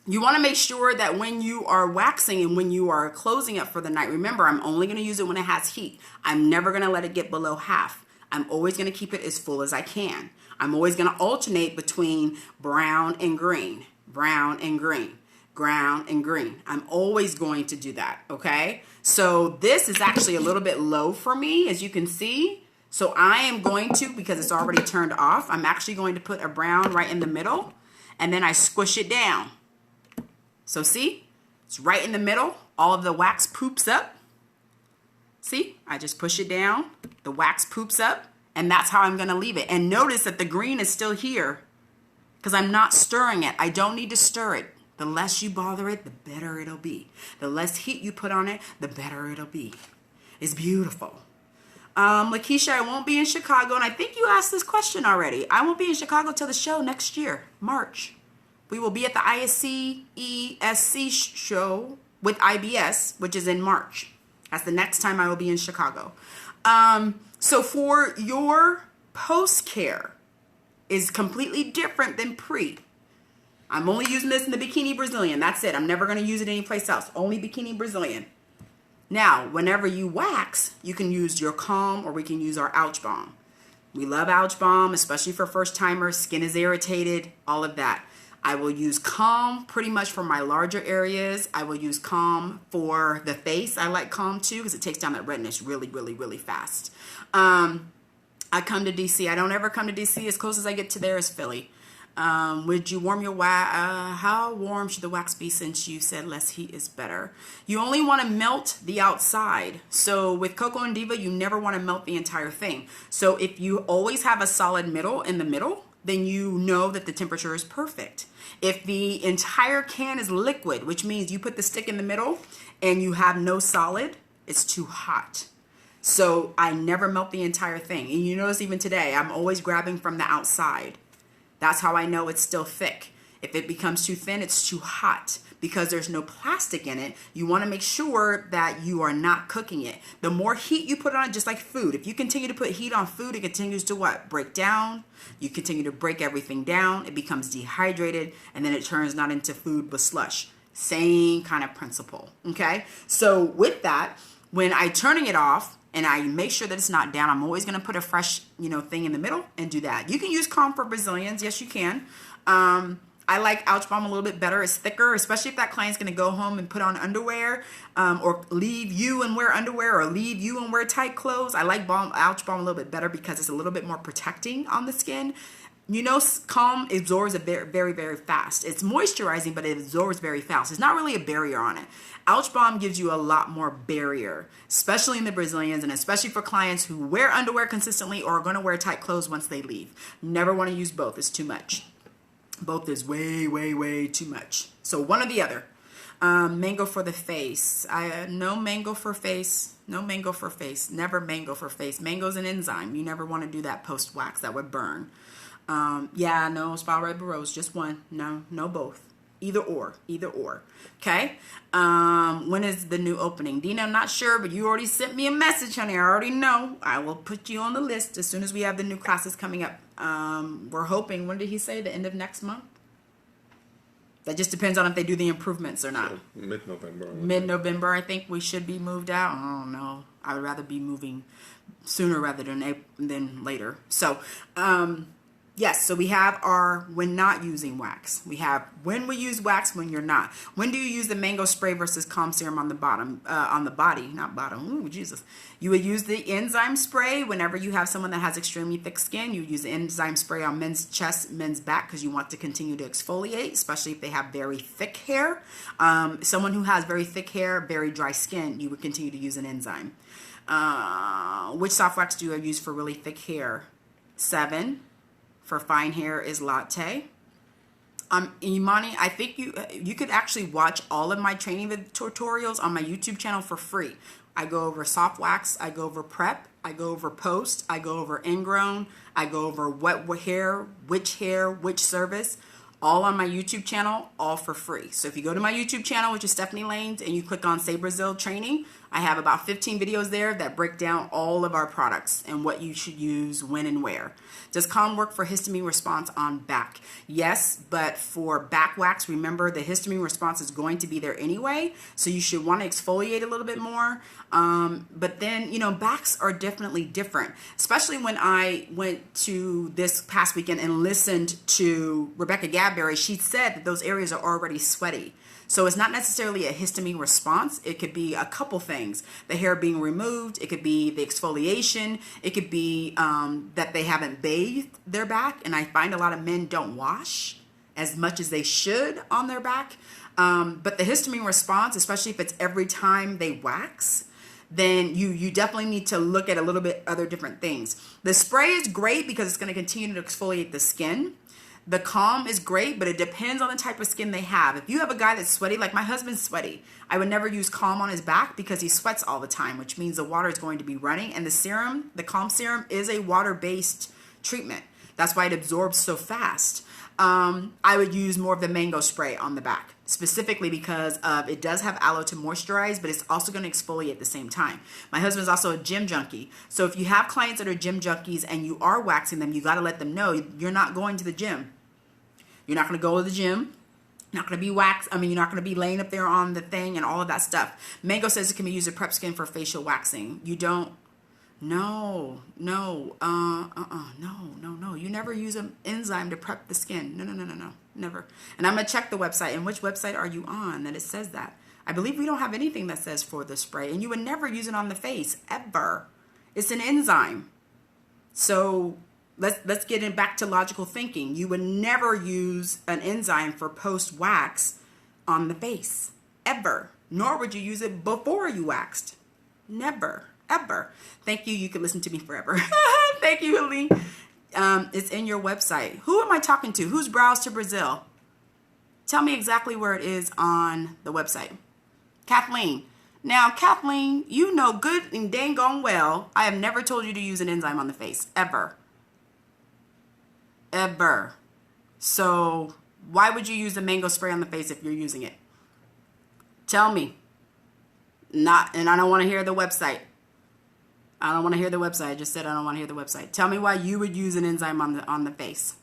you want to make sure that when you are waxing and when you are closing up for the night, remember, I'm only going to use it when it has heat. I'm never going to let it get below half. I'm always going to keep it as full as I can. I'm always going to alternate between brown and green, brown and green, brown and green. I'm always going to do that, okay? So this is actually a little bit low for me, as you can see. So I am going to, because it's already turned off, I'm actually going to put a brown right in the middle, and then I squish it down. So see, it's right in the middle. All of the wax poops up. See, I just push it down. The wax poops up, and that's how I'm going to leave it. And notice that the green is still here because I'm not stirring it. I don't need to stir it. The less you bother it, the better it'll be. The less heat you put on it, the better it'll be. It's beautiful. Lakeisha, I won't be in Chicago, and I think you asked this question already. I won't be in Chicago till the show next year, March. We will be at the ISC show with IBS, which is in March. That's the next time I will be in Chicago. So for your post-care is completely different than pre. I'm only using this in the Bikini Brazilian. That's it. I'm never going to use it anyplace else. Only Bikini Brazilian. Now, whenever you wax, you can use your Calm or we can use our Ouch Balm. We love Ouch Balm, especially for first-timers. Skin is irritated, all of that. I will use Calm pretty much for my larger areas. I will use Calm for the face. I like Calm too because it takes down that redness really, really, really fast. I come to DC. I don't ever come to DC. As close as I get to there is Philly. Would you warm your wax? How warm should the wax be since you said less heat is better? You only want to melt the outside. So with Coco and Diva, you never want to melt the entire thing. So if you always have a solid middle in the middle, then you know that the temperature is perfect. If the entire can is liquid, which means you put the stick in the middle and you have no solid, it's too hot. So I never melt the entire thing. And you notice even today, I'm always grabbing from the outside. That's how I know it's still thick. If it becomes too thin, it's too hot because there's no plastic in it, you want to make sure that you are not cooking it. The more heat you put on it, just like food, if you continue to put heat on food, it continues to what? Break down. You continue to break everything down. It becomes dehydrated, and then it turns not into food but slush. Same kind of principle, okay? So with that, when I'm turning it off and I make sure that it's not down, I'm always going to put a fresh, thing in the middle and do that. You can use Calm for Brazilians. Yes, you can. I like Ouch Balm a little bit better. It's thicker, especially if that client's going to go home and put on underwear, or leave you and wear underwear, or leave you and wear tight clothes. I like Ouch Balm a little bit better because it's a little bit more protecting on the skin. Calm absorbs it very, very, very fast. It's moisturizing, but it absorbs very fast. It's not really a barrier on it. Ouch Balm gives you a lot more barrier, especially in the Brazilians, and especially for clients who wear underwear consistently or are going to wear tight clothes once they leave. Never want to use both. It's too much. Both is way, way, way too much. So one or the other. Mango for the face. No mango for face. No mango for face. Never mango for face. Mango's an enzyme. You never want to do that post-wax. That would burn. No Spiral Rose, just one. No both. Either or. Okay. When is the new opening? Dina, I'm not sure, but you already sent me a message, honey. I already know. I will put you on the list as soon as we have the new classes coming up. We're hoping, when did he say? The end of next month? That just depends on if they do the improvements or not. So, mid-November. Mid-November, I think we should be moved out. I don't know. I would rather be moving sooner rather than later. So, yes, so we have our when not using wax. We have when we use wax, when you're not. When do you use the mango spray versus calm serum on the bottom, on the body, not bottom. Ooh, Jesus. You would use the enzyme spray whenever you have someone that has extremely thick skin. You use the enzyme spray on men's chest, men's back, because you want to continue to exfoliate, especially if they have very thick hair. Someone who has very thick hair, very dry skin, you would continue to use an enzyme. Which soft wax do I use for really thick hair? 7. For fine hair is latte. Imani, I think you could actually watch all of my training tutorials on my YouTube channel for free. I go over soft wax, I go over prep, I go over post, I go over ingrown, I go over what hair, which service, all on my YouTube channel, all for free. So if you go to my YouTube channel, which is Stephanie Laynes, and you click on Say Brazil Training, I have about 15 videos there that break down all of our products and what you should use, when and where. Does Calm work for histamine response on back? Yes, but for back wax, remember the histamine response is going to be there anyway, so you should want to exfoliate a little bit more. But then, backs are definitely different, especially when I went to this past weekend and listened to Rebecca Gadberry. She said that those areas are already sweaty. So it's not necessarily a histamine response. It could be a couple things. The hair being removed. It could be the exfoliation. It could be that they haven't bathed their back. And I find a lot of men don't wash as much as they should on their back. But the histamine response, especially if it's every time they wax, then you definitely need to look at a little bit other different things. The spray is great because it's going to continue to exfoliate the skin. The Calm is great, but it depends on the type of skin they have. If you have a guy that's sweaty, like my husband's sweaty, I would never use Calm on his back because he sweats all the time, which means the water is going to be running. And the serum, the Calm serum, is a water-based treatment. That's why it absorbs so fast. I would use more of the mango spray on the back, specifically because it does have aloe to moisturize, but it's also going to exfoliate at the same time. My husband's also a gym junkie. So if you have clients that are gym junkies and you are waxing them, you got to let them know you're not going to the gym. You're not going to go to the gym. You're not going to be you're not going to be laying up there on the thing and all of that stuff. Mango says it can be used to prep skin for facial waxing. You don't. No. You never use an enzyme to prep the skin. No. Never. And I'm going to check the website. And which website are you on that it says that? I believe we don't have anything that says for the spray. And you would never use it on the face, ever. It's an enzyme. So let's get it back to logical thinking. You would never use an enzyme for post-wax on the face, ever. Nor would you use it before you waxed. Never. Ever. Thank you. You can listen to me forever. Thank you, Helene. It's in your website. Who am I talking to? Who's browsed to Brazil? Tell me exactly where it is on the website. Kathleen. Now, Kathleen, you know good and dang gone well, I have never told you to use an enzyme on the face. Ever. Ever. So why would you use the mango spray on the face if you're using it? Tell me. And I don't want to hear the website. I don't want to hear the website. I just said I don't want to hear the website. Tell me why you would use an enzyme on the face.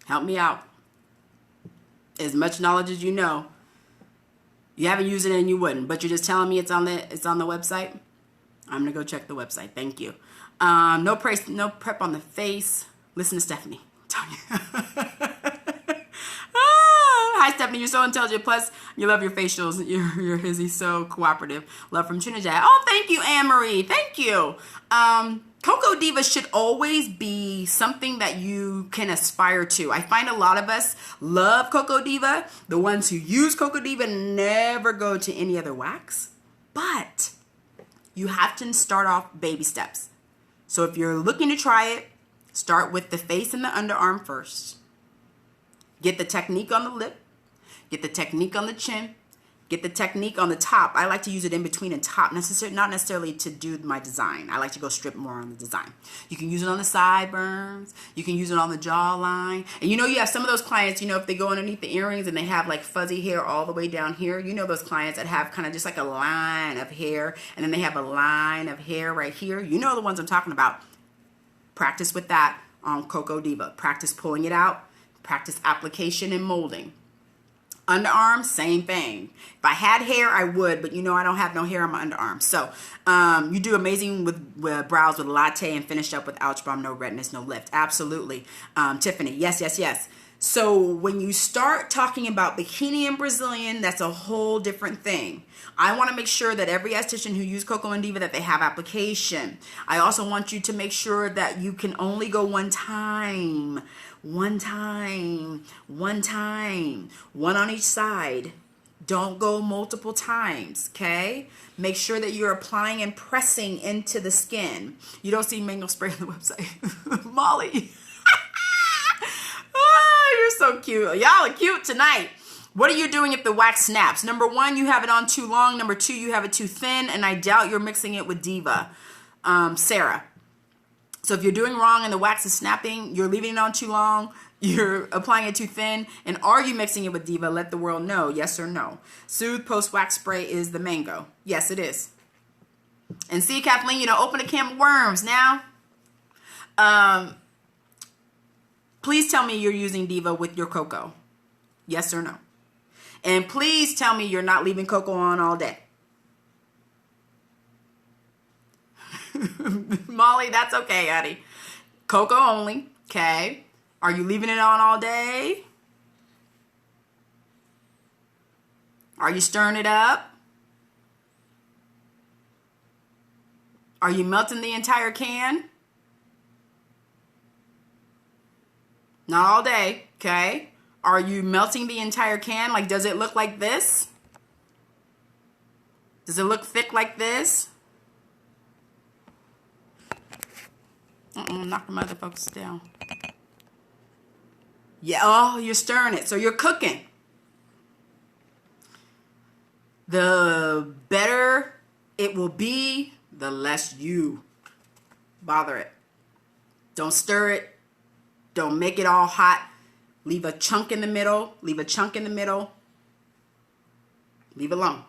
Help me out. As much knowledge as you know. You haven't used it and you wouldn't, but you're just telling me it's on the website. I'm gonna go check the website. Thank you. No prep on the face. Listen to Stephanie. Hi, Stephanie. You're so intelligent. Plus, you love your facials. He's so cooperative. Love from Trinidad. Oh, thank you, Anne Marie. Thank you. Coco Diva should always be something that you can aspire to. I find a lot of us love Coco Diva. The ones who use Coco Diva never go to any other wax. But you have to start off baby steps. So if you're looking to try it, start with the face and the underarm first. Get the technique on the lip. Get the technique on the chin. Get the technique on the top. I like to use it in between and top, not necessarily to do my design. I like to go strip more on the design. You can use it on the sideburns. You can use it on the jawline. And you have some of those clients, if they go underneath the earrings and they have like fuzzy hair all the way down here, those clients that have kind of just like a line of hair and then they have a line of hair right here. You know the ones I'm talking about. Practice with that on Coco Diva. Practice pulling it out. Practice application and molding. Underarm, same thing. If I had hair, I would, but I don't have no hair on my underarm. So you do amazing with brows with latte and finish up with ouch bomb, no redness, no lift. Absolutely. Tiffany, yes. So when you start talking about bikini and Brazilian, that's a whole different thing. I want to make sure that every esthetician who uses Coco and Diva, that they have application. I also want you to make sure that you can only go one time. One on each side. Don't go multiple times, okay? Make sure that you're applying and pressing into the skin. You don't see mango spray on the website. Molly. Oh, you're so cute. Y'all are cute tonight. What are you doing if the wax snaps? Number one, you have it on too long. Number two, you have it too thin. And I doubt you're mixing it with Diva. Sarah. So if you're doing wrong and the wax is snapping, you're leaving it on too long, you're applying it too thin, and are you mixing it with Diva? Let the world know, yes or no. Soothe post-wax spray is the mango. Yes, it is. And see, Kathleen, open a can of worms now. Please tell me you're using Diva with your Coco. Yes or no. And please tell me you're not leaving Coco on all day. Molly, that's okay, honey. Coco only, okay? Are you leaving it on all day? Are you stirring it up? Are you melting the entire can? Not all day, okay? Are you melting the entire can? Like, does it look like this? Does it look thick like this? Knock the mother folks down. Yeah, oh, you're stirring it. So you're cooking. The better it will be, the less you bother it. Don't stir it. Don't make it all hot. Leave a chunk in the middle. Leave a chunk in the middle. Leave it alone.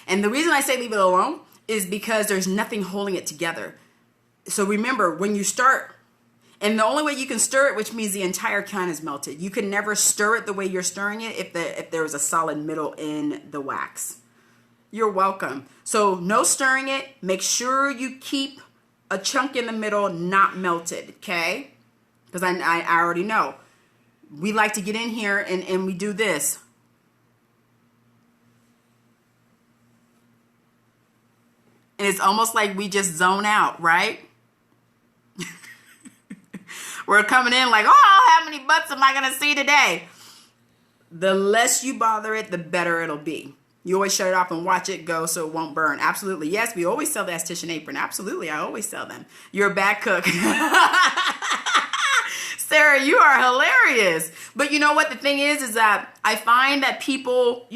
And the reason I say leave it alone is because there's nothing holding it together. So remember, when you start, and the only way you can stir it, which means the entire can is melted. You can never stir it the way you're stirring it if there was a solid middle in the wax. You're welcome. So no stirring it. Make sure you keep a chunk in the middle not melted, okay? Because I already know. We like to get in here and we do this. And it's almost like we just zone out, right? We're coming in like, oh, how many butts am I going to see today? The less you bother it, the better it'll be. You always shut it off and watch it go so it won't burn. Absolutely. Yes, we always sell the esthetician apron. Absolutely. I always sell them. You're a bad cook. Sarah, you are hilarious. But you know what the thing is that I find that people,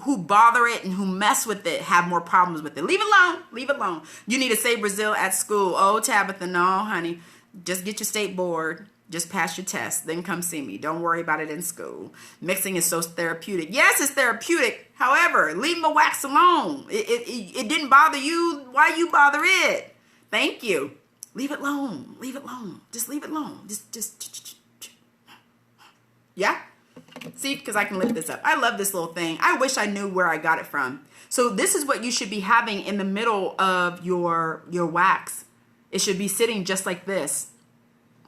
who bother it and who mess with it have more problems with it. Leave it alone. Leave it alone. You need to say Brazil at school. Oh, Tabitha, no, honey. Just get your state board. Just pass your test, then come see me. Don't worry about it in school. Mixing is so therapeutic. Yes, it's therapeutic. However, leave the wax alone. It didn't bother you. Why you bother it? Thank you. Leave it alone. Leave it alone. Just leave it alone. Just. Yeah? See, because I can lift this up. I love this little thing. I wish I knew where I got it from. So this is what you should be having in the middle of your wax. It should be sitting just like this.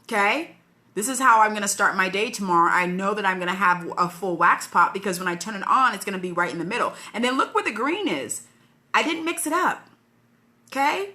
Okay? This is how I'm going to start my day tomorrow. I know that I'm going to have a full wax pot because when I turn it on, it's going to be right in the middle. And then look where the green is. I didn't mix it up. Okay?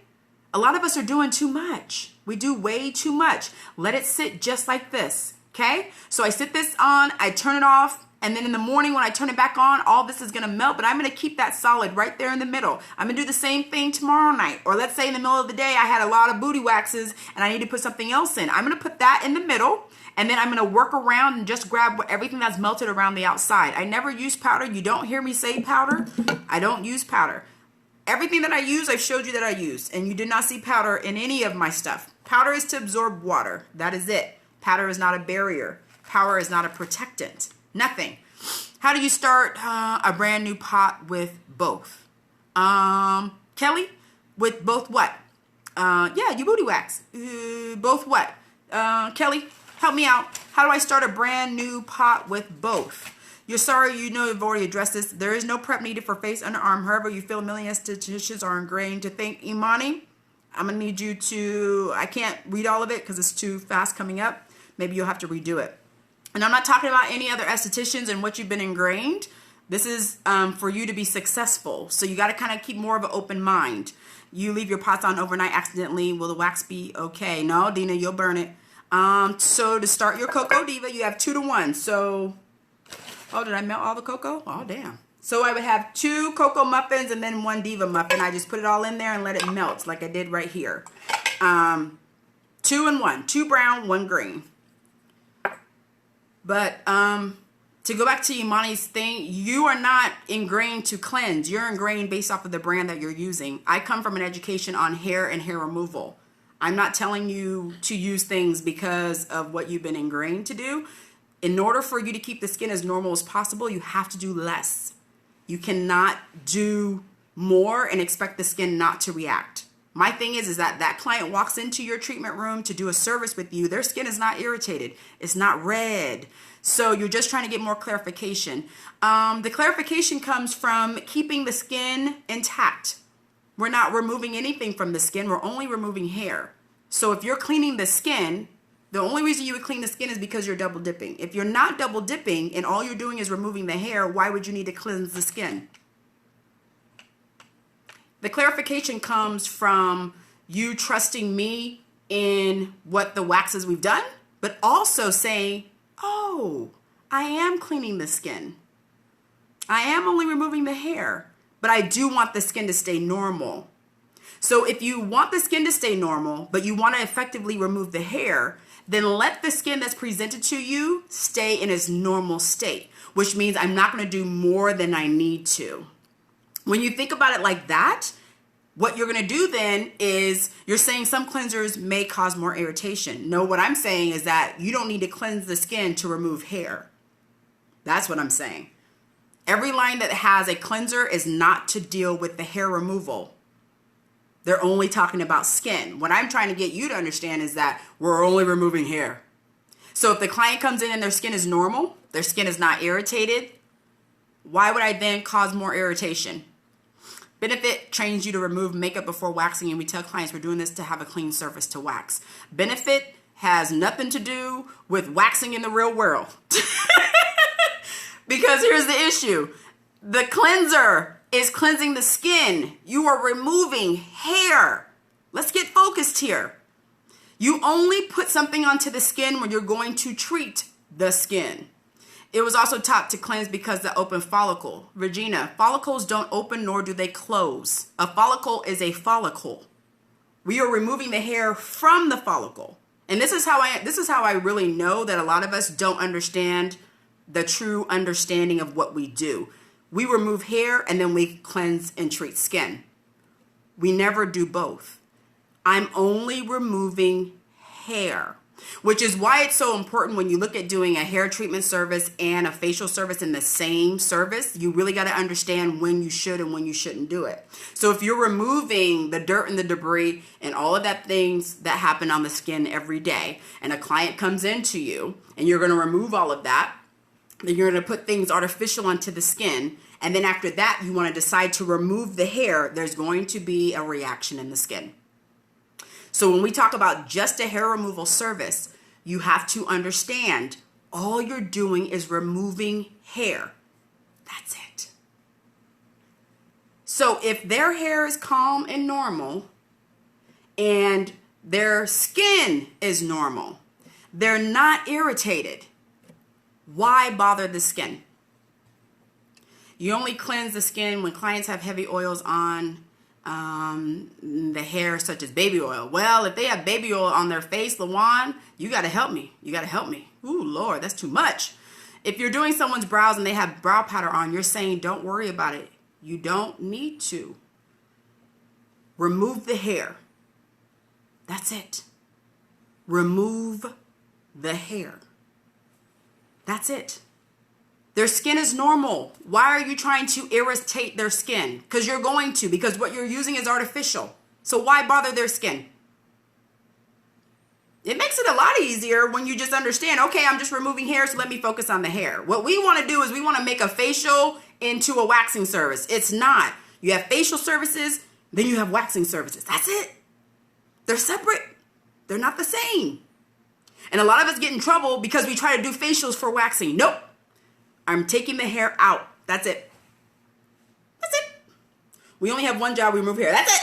A lot of us are doing too much. We do way too much. Let it sit just like this. Okay? So I sit this on, I turn it off, and then in the morning when I turn it back on, all this is going to melt, but I'm going to keep that solid right there in the middle. I'm going to do the same thing tomorrow night. Or let's say in the middle of the day, I had a lot of booty waxes and I need to put something else in. I'm going to put that in the middle, and then I'm going to work around and just grab everything that's melted around the outside. I never use powder. You don't hear me say powder. I don't use powder. Everything that I use, I've showed you that I use, and you did not see powder in any of my stuff. Powder is to absorb water. That is it. Powder is not a barrier. Powder is not a protectant. Nothing. How do you start a brand new pot with both? Kelly, with both what? Yeah, you booty wax. Both what? Kelly, help me out. How do I start a brand new pot with both? You're sorry, you know you've already addressed this. There is no prep needed for face, underarm. However, you feel a million estheticians are ingrained to think. Imani, I'm going to need you to, I can't read all of it because it's too fast coming up. Maybe you'll have to redo it. And I'm not talking about any other estheticians and what you've been ingrained. This is for you to be successful. So you got to kind of keep more of an open mind. You leave your pots on overnight accidentally. Will the wax be okay? No, Dina, you'll burn it. So to start your Coco Diva, you have 2 to 1. So, oh, did I melt all the cocoa? Oh, damn. So I would have 2 cocoa muffins and then 1 Diva muffin. I just put it all in there and let it melt like I did right here. 2 and 1. 2 brown, 1 green. But to go back to Imani's thing, you are not ingrained to cleanse. You're ingrained based off of the brand that you're using. I come from an education on hair and hair removal. I'm not telling you to use things because of what you've been ingrained to do. In order for you to keep the skin as normal as possible, you have to do less. You cannot do more and expect the skin not to react. My thing is that client walks into your treatment room to do a service with you. Their skin is not irritated. It's not red. So you're just trying to get more clarification. The clarification comes from keeping the skin intact. We're not removing anything from the skin. We're only removing hair. So if you're cleaning the skin, the only reason you would clean the skin is because you're double dipping. If you're not double dipping and all you're doing is removing the hair, why would you need to cleanse the skin? The clarification comes from you trusting me in what the waxes we've done, but also saying, oh, I am cleaning the skin. I am only removing the hair, but I do want the skin to stay normal. So if you want the skin to stay normal, but you want to effectively remove the hair, then let the skin that's presented to you stay in its normal state, which means I'm not going to do more than I need to. When you think about it like that, what you're going to do then is you're saying some cleansers may cause more irritation. No, what I'm saying is that you don't need to cleanse the skin to remove hair. That's what I'm saying. Every line that has a cleanser is not to deal with the hair removal. They're only talking about skin. What I'm trying to get you to understand is that we're only removing hair. So if the client comes in and their skin is normal, their skin is not irritated, why would I then cause more irritation? Benefit trains you to remove makeup before waxing, and we tell clients we're doing this to have a clean surface to wax. Benefit has nothing to do with waxing in the real world. Because here's the issue. The cleanser is cleansing the skin. You are removing hair. Let's get focused here. You only put something onto the skin when you're going to treat the skin. It was also taught to cleanse because the open follicle. Regina, follicles don't open nor do they close. A follicle is a follicle. We are removing the hair from the follicle. And this is how I really know that a lot of us don't understand the true understanding of what we do. We remove hair and then we cleanse and treat skin. We never do both. I'm only removing hair. which is why it's so important when you look at doing a hair treatment service and a facial service in the same service. You really got to understand when you should and when you shouldn't do it. So if you're removing the dirt and the debris and all of that things that happen on the skin every day, and a client comes into you and you're going to remove all of that, then you're going to put things artificial onto the skin, and then after that you want to decide to remove the hair, there's going to be a reaction in the skin. So when we talk about just a hair removal service, you have to understand all you're doing is removing hair. That's it. So if their hair is calm and normal and their skin is normal, they're not irritated, why bother the skin? You only cleanse the skin when clients have heavy oils on the hair, such as baby oil. Well, if they have baby oil on their face, Lawan, you got to help me. You got to help me. Ooh, Lord, that's too much. If you're doing someone's brows and they have brow powder on, you're saying don't worry about it. You don't need to. Remove the hair. That's it. Remove the hair. That's it. Their skin is normal. Why are you trying to irritate their skin? Because you're going to, because what you're using is artificial. So why bother their skin? It makes it a lot easier when you just understand, okay, I'm just removing hair, so let me focus on the hair. What we want to do is we want to make a facial into a waxing service. It's not. You have facial services, then you have waxing services. That's it. They're separate. They're not the same. And a lot of us get in trouble because we try to do facials for waxing. Nope. I'm taking the hair out. That's it. That's it. We only have one job. We remove hair. That's it.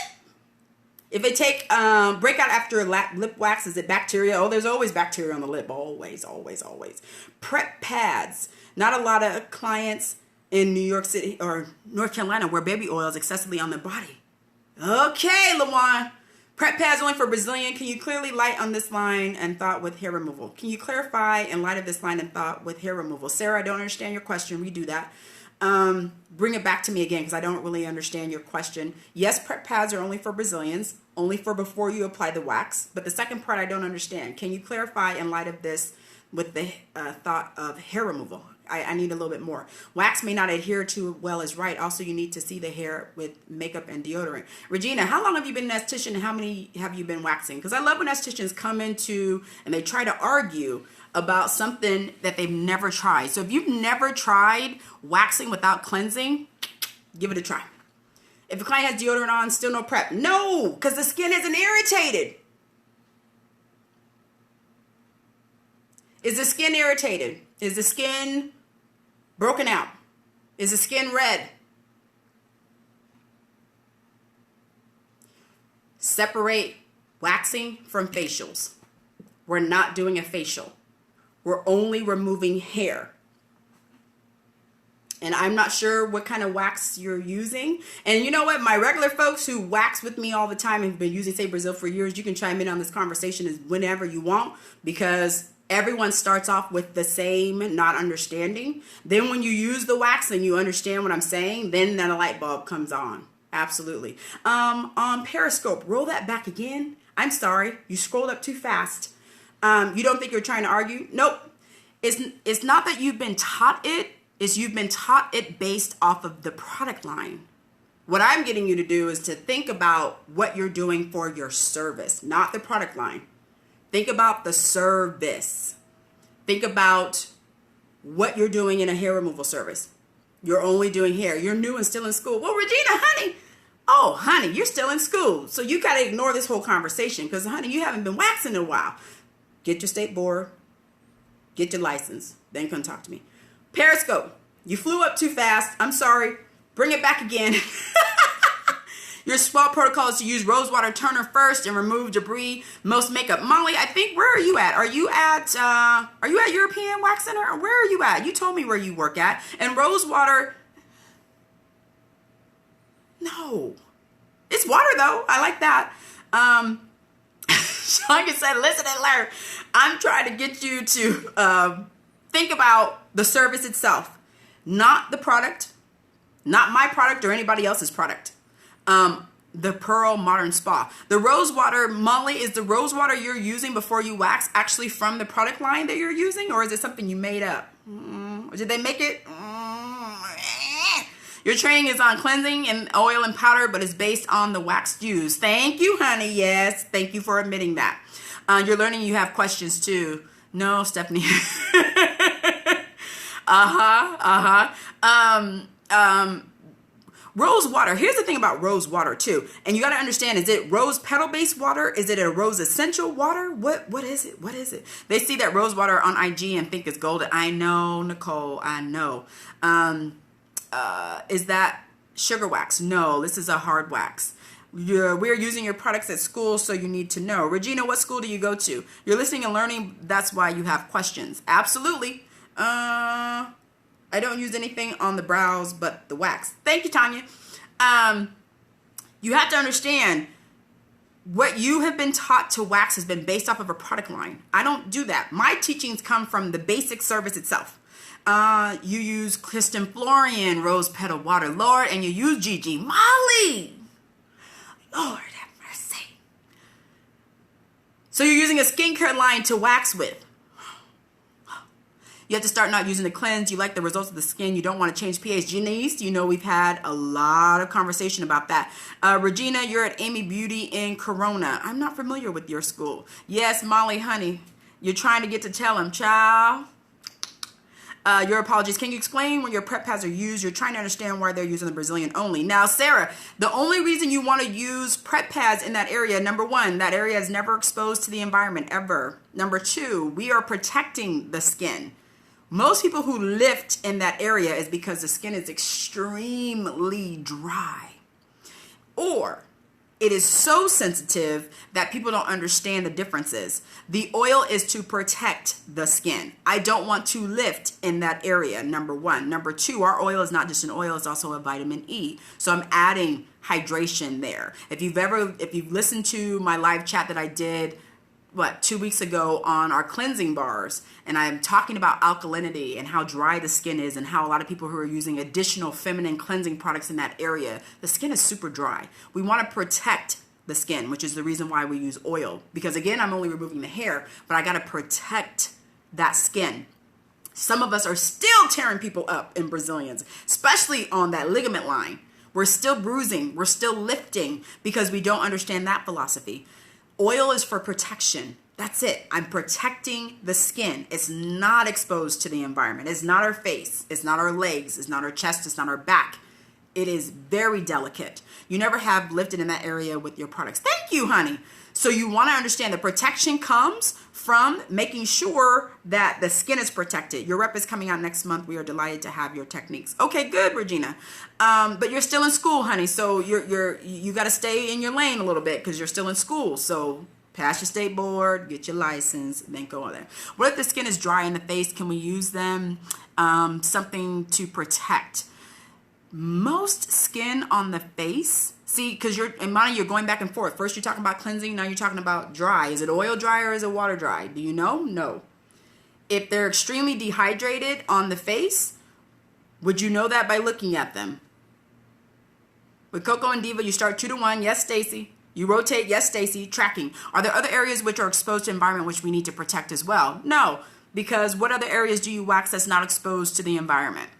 If they take breakout after lip wax, is it bacteria? Oh, there's always bacteria on the lip. Always, always, always. Prep pads. Not a lot of clients in New York City or North Carolina wear baby oils excessively on their body. Okay, Lawan. Prep pads only for Brazilian. Can you clearly light on this line and thought with hair removal? Can you clarify in light of this line and thought with hair removal? Sarah, I don't understand your question. Redo that. Bring it back to me again because I don't really understand your question. Yes, prep pads are only for Brazilians, only for before you apply the wax. But the second part I don't understand. Can you clarify in light of this with the thought of hair removal? I need a little bit more. Wax may not adhere to well as right. Also, you need to see the hair with makeup and deodorant. Regina, how long have you been an esthetician and how many have you been waxing? Because I love when estheticians come into and they try to argue about something that they've never tried. So if you've never tried waxing without cleansing, give it a try. If a client has deodorant on, still no prep. No, because the skin isn't irritated. Is the skin irritated? Is the skin broken out? Is the skin red? Separate waxing from facials. We're not doing a facial. We're only removing hair. And I'm not sure what kind of wax you're using. And you know what? My regular folks who wax with me all the time and have been using Say Brazil for years, you can chime in on this conversation as whenever you want, because everyone starts off with the same not understanding. Then when you use the wax and you understand what I'm saying, then that light bulb comes on. Absolutely. On Periscope, roll that back again. I'm sorry. You scrolled up too fast. You don't think you're trying to argue? Nope. It's not that you've been taught it. It's you've been taught it based off of the product line. What I'm getting you to do is to think about what you're doing for your service, not the product line. Think about the service. Think about what you're doing in a hair removal service. You're only doing hair. You're new and still in school. Well, Regina, honey. Oh, honey, you're still in school. So you got to ignore this whole conversation because, honey, you haven't been waxing in a while. Get your state board. Get your license. Then come talk to me. Periscope, you flew up too fast. I'm sorry. Bring it back again. Your swab protocol is to use rosewater toner first and remove debris. Most makeup. Molly, I think, where are you at? Are you at European Wax Center? Or where are you at? You told me where you work at. And rosewater, no. It's water though. I like that. Like I said, listen and learn. I'm trying to get you to think about the service itself, not the product, not my product or anybody else's product. the Pearl Modern Spa. The rose water, Molly, is the rose water you're using before you wax actually from the product line that you're using, or is it something you made up? Did they make it? Your training is on cleansing and oil and powder, but it's based on the wax used. Thank you, honey. Yes, thank you for admitting that. You're learning you have questions too. No, Stephanie. Rose water. Here's the thing about rose water too. And you got to understand, is it rose petal based water? Is it a rose essential water? What is it? What is it? They see that rose water on IG and think it's golden. I know, Nicole, I know. Is that sugar wax? No, this is a hard wax. We're using your products at school, so you need to know. Regina, what school do you go to? You're listening and learning. That's why you have questions. Absolutely. I don't use anything on the brows but the wax. Thank you, Tanya. You have to understand what you have been taught to wax has been based off of a product line. I don't do that. My teachings come from the basic service itself. You use Kristen Florian rose petal water, Lord, and you use Gigi Molly. Lord have mercy. So you're using a skincare line to wax with. You have to start not using the cleanse. You like the results of the skin. You don't want to change pH. Janice, you know we've had a lot of conversation about that. Regina, you're at Amy Beauty in Corona. I'm not familiar with your school. Yes, Molly, honey, you're trying to get to tell him, child. Your apologies. Can you explain when your prep pads are used? You're trying to understand why they're using the Brazilian only. Now, Sarah, the only reason you want to use prep pads in that area, number one, that area is never exposed to the environment ever. Number two, we are protecting the skin. Most people who lift in that area is because the skin is extremely dry, or it is so sensitive that people don't understand the differences. The oil is to protect the skin. I don't want to lift in that area, number one. Number two, our oil is not just an oil, it's also a vitamin E. So I'm adding hydration there. If you've listened to my live chat that I did 2 weeks ago on our cleansing bars, and I'm talking about alkalinity and how dry the skin is, and how a lot of people who are using additional feminine cleansing products in that area, the skin is super dry. We want to protect the skin, which is the reason why we use oil, because again, I'm only removing the hair, but I got to protect that skin. Some of us are still tearing people up in Brazilians, especially on that ligament line. We're still bruising, we're still lifting, because we don't understand that philosophy. Oil is for protection. That's it. I'm protecting the skin. It's not exposed to the environment. It's not our face. It's not our legs. It's not our chest. It's not our back. It is very delicate. You never have lifted in that area with your products. Thank you, honey. So you want to understand the protection comes from making sure that the skin is protected. Your rep is coming out next month. We are delighted to have your techniques. Okay, good, Regina. But you're still in school, honey. So you got to stay in your lane a little bit because you're still in school. So pass your state board, get your license, and then go on there. What if the skin is dry in the face? Can we use them? Something to protect. Most skin on the face, see, because you're going back and forth. First you're talking about cleansing, now you're talking about dry. Is it oil dry or is it water dry? Do you know? No. If they're extremely dehydrated on the face, would you know that by looking at them? With Coco and Diva, you start 2-to-1. Yes, Stacy. You rotate. Yes, Stacy. Tracking. Are there other areas which are exposed to environment which we need to protect as well? No, because what other areas do you wax that's not exposed to the environment?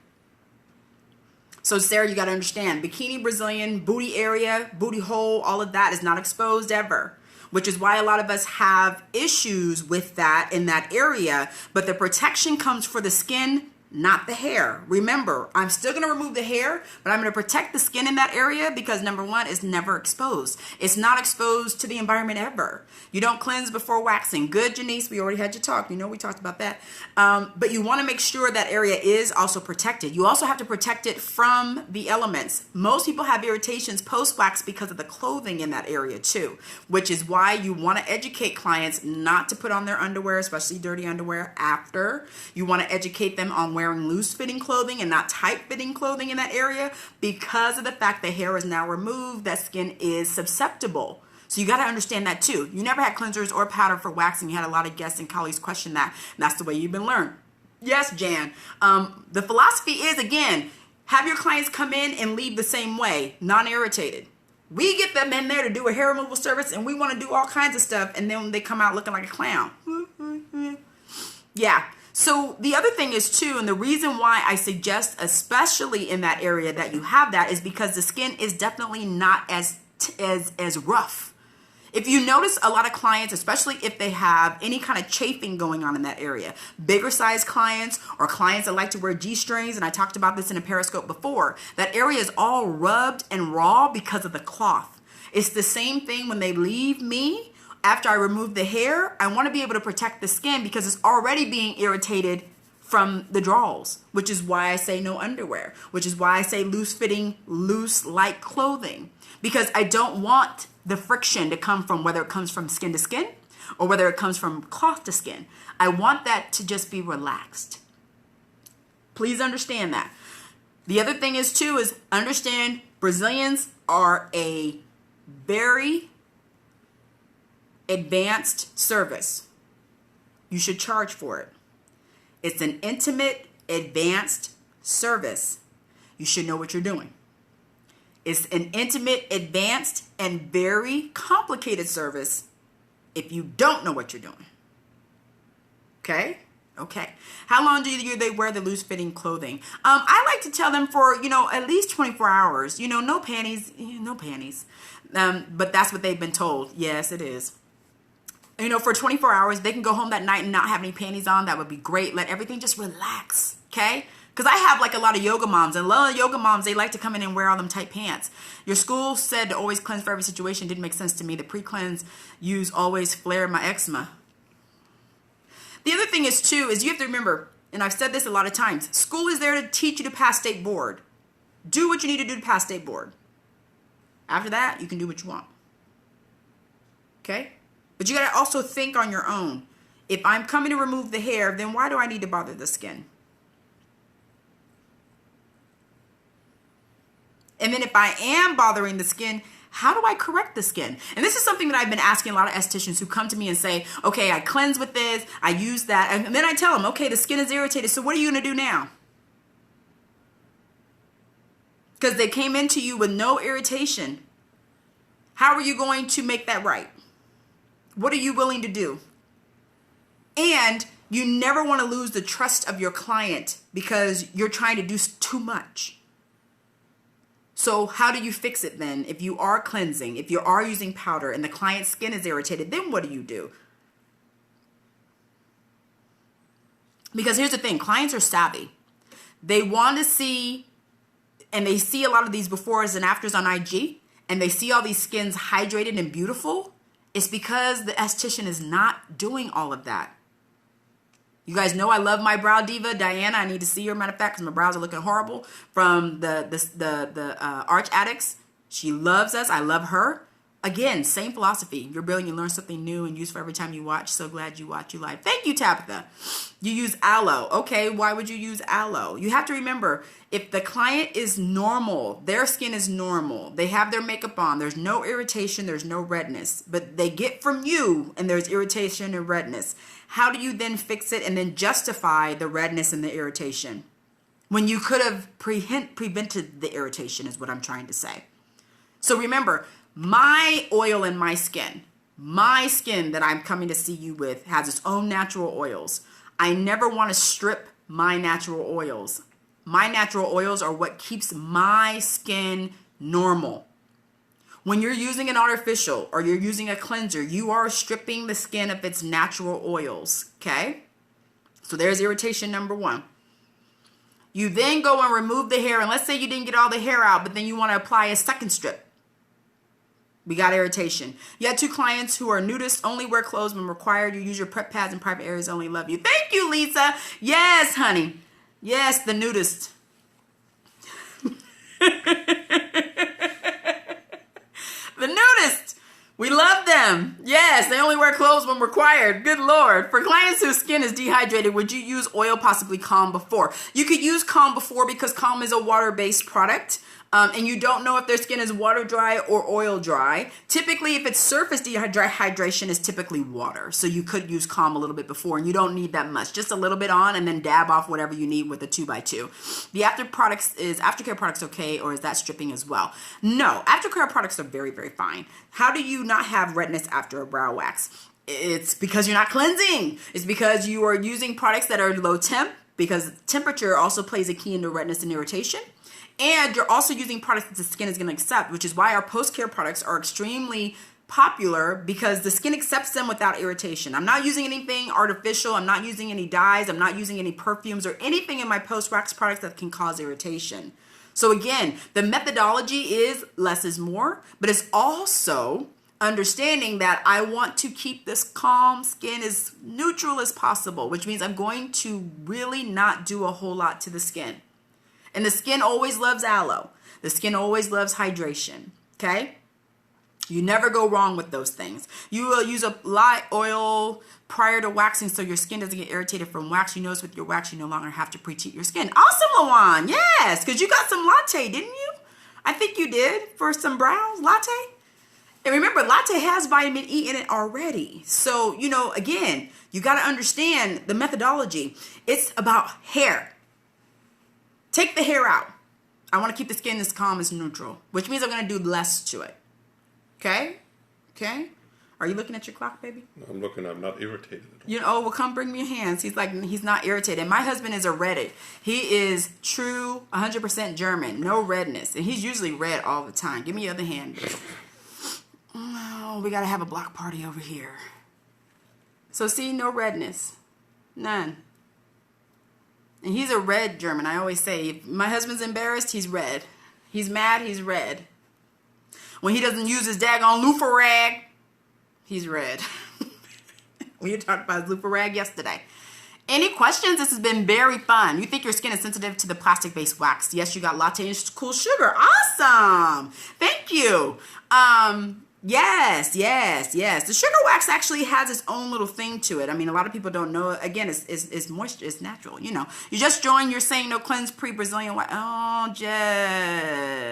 So Sarah, you got to understand, bikini Brazilian, booty area, booty hole, all of that is not exposed ever, which is why a lot of us have issues with that in that area. But the protection comes for the skin, not the hair. Remember, I'm still going to remove the hair, but I'm going to protect the skin in that area because number one, it's never exposed. It's not exposed to the environment ever. You don't cleanse before waxing. Good, Janice. We already had you talk. You know, we talked about that. But you want to make sure that area is also protected. You also have to protect it from the elements. Most people have irritations post-wax because of the clothing in that area too, which is why you want to educate clients not to put on their underwear, especially dirty underwear, after. You want to educate them on wearing loose-fitting clothing and not tight-fitting clothing in that area because of the fact the hair is now removed, that skin is susceptible. So you got to understand that too. You never had cleansers or powder for waxing. You had a lot of guests and colleagues question that. And that's the way you've been learned. Yes, Jan. The philosophy is, again, have your clients come in and leave the same way, non-irritated. We get them in there to do a hair removal service and we want to do all kinds of stuff, and then they come out looking like a clown. Yeah. So the other thing is too, and the reason why I suggest, especially in that area, that you have that is because the skin is definitely not as rough. If you notice, a lot of clients, especially if they have any kind of chafing going on in that area, bigger size clients or clients that like to wear G-strings, and I talked about this in a Periscope before, that area is all rubbed and raw because of the cloth. It's the same thing when they leave me. After I remove the hair, I want to be able to protect the skin because it's already being irritated from the draws, which is why I say no underwear, which is why I say loose fitting, loose light clothing, because I don't want the friction to come from whether it comes from skin to skin or whether it comes from cloth to skin. I want that to just be relaxed. Please understand that. The other thing is too, is understand Brazilians are a very advanced service. You should charge for it. It's an intimate, advanced service. You should know what you're doing. It's an intimate, advanced, and very complicated service if you don't know what you're doing. Okay? Okay. How long do they wear the loose-fitting clothing? I like to tell them for, at least 24 hours. No panties. No panties. But that's what they've been told. Yes, it is. For 24 hours, they can go home that night and not have any panties on. That would be great. Let everything just relax, okay? Because I have like a lot of yoga moms, and a lot of yoga moms, they like to come in and wear all them tight pants. Your school said to always cleanse for every situation. Didn't make sense to me. The pre-cleanse use always flare my eczema. The other thing is too, is you have to remember, and I've said this a lot of times, school is there to teach you to pass state board. Do what you need to do to pass state board. After that, you can do what you want. Okay? But you got to also think on your own. If I'm coming to remove the hair, then why do I need to bother the skin? And then if I am bothering the skin, how do I correct the skin? And this is something that I've been asking a lot of estheticians who come to me and say, okay, I cleanse with this, I use that. And then I tell them, okay, the skin is irritated. So what are you going to do now? Because they came into you with no irritation. How are you going to make that right? What are you willing to do? And you never want to lose the trust of your client because you're trying to do too much. So how do you fix it then? If you are cleansing, if you are using powder and the client's skin is irritated, then what do? Because here's the thing, clients are savvy. They want to see, and they see a lot of these befores and afters on IG, and they see all these skins hydrated and beautiful. It's because the esthetician is not doing all of that. You guys know I love my brow diva, Diana. I need to see her, matter of fact, because my brows are looking horrible from the Arch Addicts. She loves us. I love her. Again, same philosophy. You're brilliant. You learn something new and use for every time you watch. So glad you watch you live. Thank you, Tabitha. You use aloe. Okay, why would you use aloe? You have to remember, if the client is normal, their skin is normal, they have their makeup on, there's no irritation, there's no redness, but they get from you and there's irritation and redness. How do you then fix it and then justify the redness and the irritation when you could have prevented the irritation is what I'm trying to say. So remember, my oil in my skin that I'm coming to see you with has its own natural oils. I never want to strip my natural oils. My natural oils are what keeps my skin normal. When you're using an artificial or you're using a cleanser, you are stripping the skin of its natural oils, okay? So there's irritation number one. You then go and remove the hair, and let's say you didn't get all the hair out, but then you want to apply a second strip. We got irritation. You had 2 clients who are nudists, only wear clothes when required. You use your prep pads in private areas, only love you. Thank you, Lisa. Yes, honey. Yes, the nudist. The nudist. We love them. Yes, they only wear clothes when required. Good Lord. For clients whose skin is dehydrated, would you use oil, possibly Calm Before? You could use Calm Before because Calm is a water-based product. and you don't know if their skin is water dry or oil dry. Typically, if it's surface dehydration, is typically water. So you could use Calm a little bit before, and you don't need that much. Just a little bit on, and then dab off whatever you need with a 2x2. The aftercare products okay, or is that stripping as well? No, aftercare products are very, very fine. How do you not have redness after a brow wax? It's because you're not cleansing. It's because you are using products that are low temp, because temperature also plays a key into redness and irritation. And you're also using products that the skin is going to accept, which is why our post-care products are extremely popular, because the skin accepts them without irritation. I'm not using anything artificial. I'm not using any dyes. I'm not using any perfumes or anything in my post-wax products that can cause irritation. So again, the methodology is less is more, but it's also understanding that I want to keep this calm skin as neutral as possible, which means I'm going to really not do a whole lot to the skin. And the skin always loves aloe. The skin always loves hydration, okay? You never go wrong with those things. You will use a light oil prior to waxing so your skin doesn't get irritated from wax. You notice with your wax, you no longer have to pre-heat your skin. Awesome, Lawan. Yes, because you got some latte, didn't you? I think you did for some brows, latte. And remember, latte has vitamin E in it already. So, again, you got to understand the methodology. It's about hair. Take the hair out. I want to keep the skin as calm as neutral, which means I'm going to do less to it. Okay? Okay? Are you looking at your clock, baby? No, I'm looking. I'm not irritated at all. Well, come bring me your hands. He's not irritated. My husband is a redhead. He is true 100% German. No redness. And he's usually red all the time. Give me your other hand. Oh, we got to have a block party over here. So see, no redness. None. And he's a red German. I always say, if my husband's embarrassed, he's red. He's mad, he's red. When he doesn't use his daggone loofah rag, he's red. We talked about his loofah rag yesterday. Any questions? This has been very fun. You think your skin is sensitive to the plastic-based wax. Yes, you got latte and cool sugar. Awesome. Thank you. Yes. The sugar wax actually has its own little thing to it. I mean, a lot of people don't know. Again, it's moisture. It's natural. You just joined. You're saying no cleanse pre-Brazilian wax. Oh, Jess.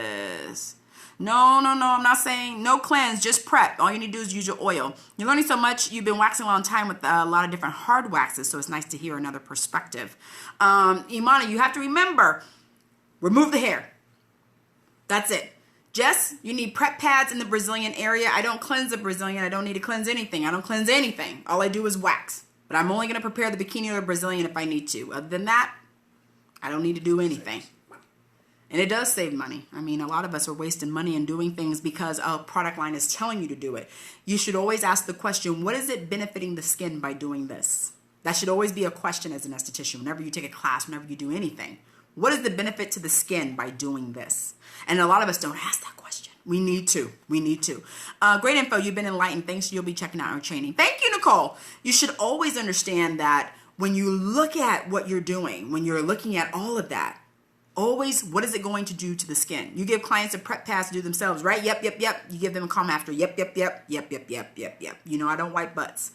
No. I'm not saying no cleanse. Just prep. All you need to do is use your oil. You're learning so much. You've been waxing a long time with a lot of different hard waxes, so it's nice to hear another perspective. Imani, you have to remember, remove the hair. That's it. Jess, you need prep pads in the Brazilian area. I don't cleanse the Brazilian. I don't need to cleanse anything. I don't cleanse anything. All I do is wax. But I'm only going to prepare the bikini or Brazilian if I need to. Other than that, I don't need to do anything. And it does save money. I mean, a lot of us are wasting money and doing things because a product line is telling you to do it. You should always ask the question, what is it benefiting the skin by doing this? That should always be a question as an esthetician. Whenever you take a class, whenever you do anything. What is the benefit to the skin by doing this? And a lot of us don't ask that question. We need to. Great info. You've been enlightened. Thanks. You'll be checking out our training. Thank you, Nicole. You should always understand that when you look at what you're doing, when you're looking at all of that, always, what is it going to do to the skin? You give clients a prep pass to do themselves, right? Yep. You give them a calm after. Yep. I don't wipe butts.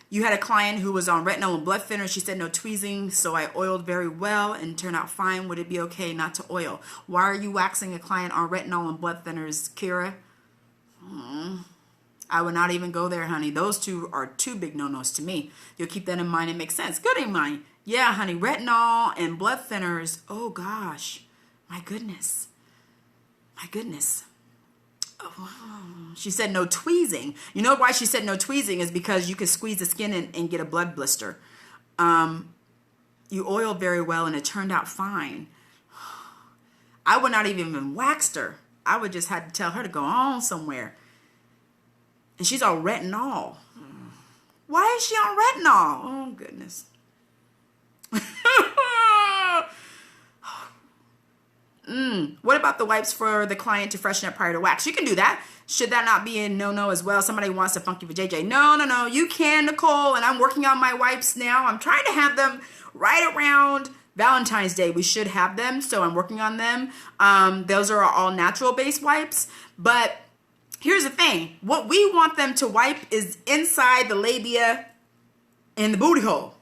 You had a client who was on retinol and blood thinner. She said no tweezing, so I oiled very well and turned out fine. Would it be okay not to oil? Why are you waxing a client on retinol and blood thinners, Kira? I would not even go there, honey. Those two are two big no-nos to me. You'll keep that in mind. It makes sense. Good in mind. Yeah, honey, retinol and blood thinners. Oh, gosh. My goodness. Oh, she said no tweezing. You know why she said no tweezing is because you could squeeze the skin and get a blood blister. You oiled very well and it turned out fine. I would not even waxed her. I would just have to tell her to go on somewhere. And she's on retinol. Why is she on retinol? Oh, goodness. What about the wipes for the client to freshen up prior to wax? You can do that. Should that not be a no-no as well? Somebody wants to funky for JJ. No. You can, Nicole. And I'm working on my wipes now. I'm trying to have them right around Valentine's Day. We should have them. So I'm working on them. Those are all natural-based wipes. But here's the thing. What we want them to wipe is inside the labia and the booty hole.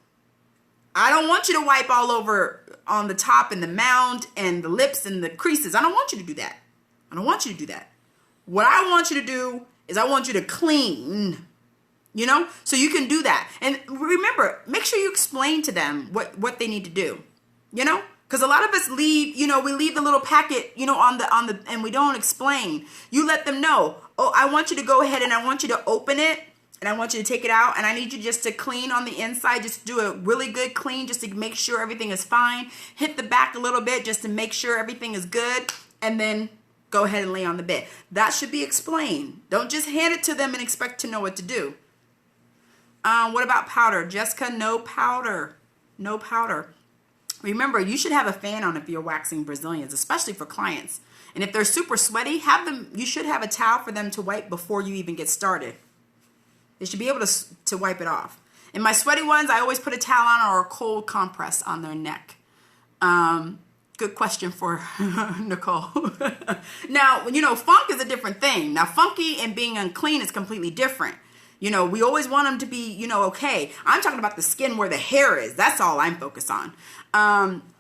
I don't want you to wipe all over on the top and the mound and the lips and the creases. I don't want you to do that. I don't want you to do that. What I want you to do is I want you to clean, you know, so you can do that. And remember, make sure you explain to them what they need to do, you know, because a lot of us leave, you know, we leave the little packet, you know, on the, and we don't explain. You let them know, oh, I want you to go ahead and I want you to open it and I want you to take it out and I need you just to clean on the inside, just do a really good clean just to make sure everything is fine. Hit the back a little bit just to make sure everything is good, and then go ahead and lay on the bed. That should be explained. Don't just hand it to them and expect to know what to do. What about powder? Jessica, no powder. No powder. Remember, you should have a fan on if you're waxing Brazilians, especially for clients. And if they're super sweaty, you should have a towel for them to wipe before you even get started. They should be able to wipe it off. In my sweaty ones, I always put a towel on or a cold compress on their neck. Good question for Nicole. Now, you know, funk is a different thing. Now, funky and being unclean is completely different. You know, we always want them to be, you know, okay. I'm talking about the skin where the hair is. That's all I'm focused on.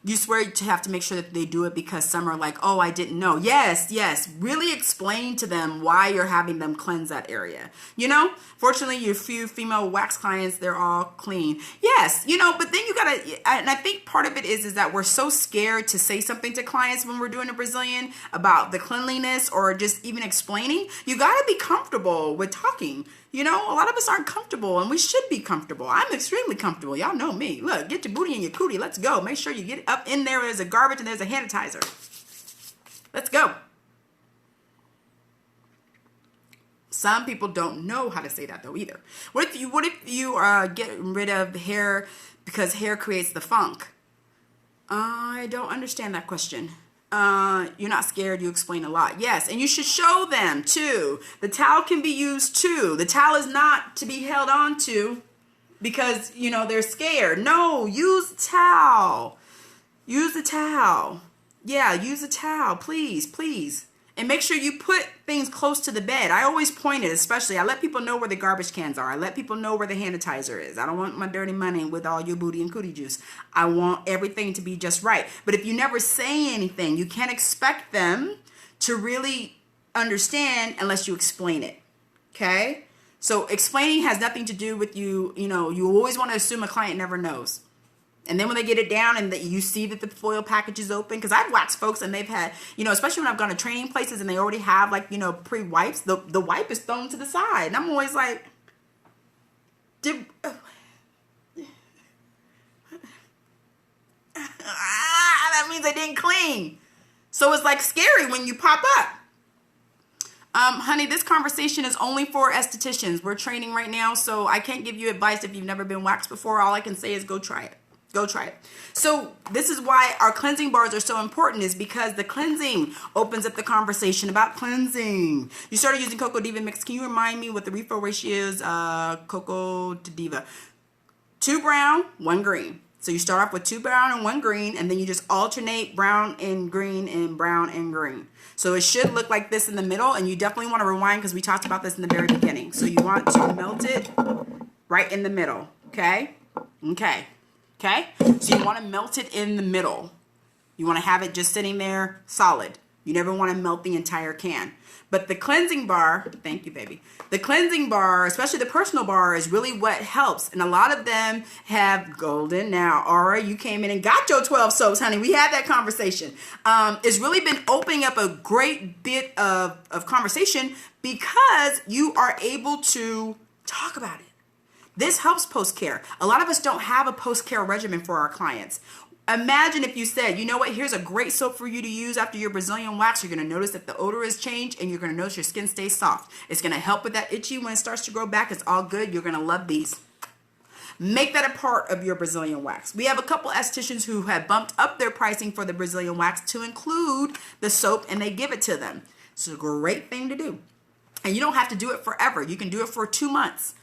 You swear to have to make sure that they do it because some are like, oh, I didn't know. Yes, yes. Really explain to them why you're having them cleanse that area. You know, fortunately, your few female wax clients, they're all clean. Yes, you know, but then you got to, and I think part of it is that we're so scared to say something to clients when we're doing a Brazilian about the cleanliness or just even explaining. You got to be comfortable with talking. You know, a lot of us aren't comfortable, and we should be comfortable. I'm extremely comfortable. Y'all know me. Look, get your booty and your cootie. Let's go. Make sure you get up in there. There's a garbage and there's a sanitizer. Let's go. Some people don't know how to say that though either. What if you are getting rid of hair because hair creates the funk? I don't understand that question. You're not scared, you explain a lot. Yes, and you should show them too. The towel can be used too. The towel is not to be held on to because, you know, they're scared. No, use the towel. Use the towel. Yeah, use the towel, please, please. And make sure you put things close to the bed. I always point it, especially. I let people know where the garbage cans are. I let people know where the sanitizer is. I don't want my dirty money with all your booty and cootie juice. I want everything to be just right. But if you never say anything, you can't expect them to really understand unless you explain it. Okay? So explaining has nothing to do with you. You know, you always want to assume a client never knows. And then when they get it down and you see that the foil package is open, because I've waxed folks and they've had, you know, especially when I've gone to training places and they already have like, you know, pre-wipes, the wipe is thrown to the side. And I'm always like, that means I didn't clean. So it's like scary when you pop up. Honey, this conversation is only for estheticians. We're training right now, so I can't give you advice if you've never been waxed before. All I can say is go try it. Go try it. So this is why our cleansing bars are so important, is because the cleansing opens up the conversation about cleansing. You started using Coco Diva mix. Can you remind me what the refill ratio is? Coco to Diva. 2 brown, 1 green. So you start off with 2 brown and 1 green, and then you just alternate brown and green and brown and green. So it should look like this in the middle, and you definitely want to rewind because we talked about this in the very beginning. So you want to melt it right in the middle, okay? Okay. Okay, so you want to melt it in the middle. You want to have it just sitting there solid. You never want to melt the entire can. But the cleansing bar, thank you, baby. The cleansing bar, especially the personal bar, is really what helps. And a lot of them have golden. Now, Aura, you came in and got your 12 soaps, honey. We had that conversation. It's really been opening up a great bit of conversation because you are able to talk about it. This helps post-care. A lot of us don't have a post-care regimen for our clients. Imagine if you said, you know what, here's a great soap for you to use after your Brazilian wax. You're going to notice that the odor has changed and you're going to notice your skin stays soft. It's going to help with that itchy when it starts to grow back. It's all good. You're going to love these. Make that a part of your Brazilian wax. We have a couple estheticians who have bumped up their pricing for the Brazilian wax to include the soap, and they give it to them. It's a great thing to do. And you don't have to do it forever. You can do it for 2 months.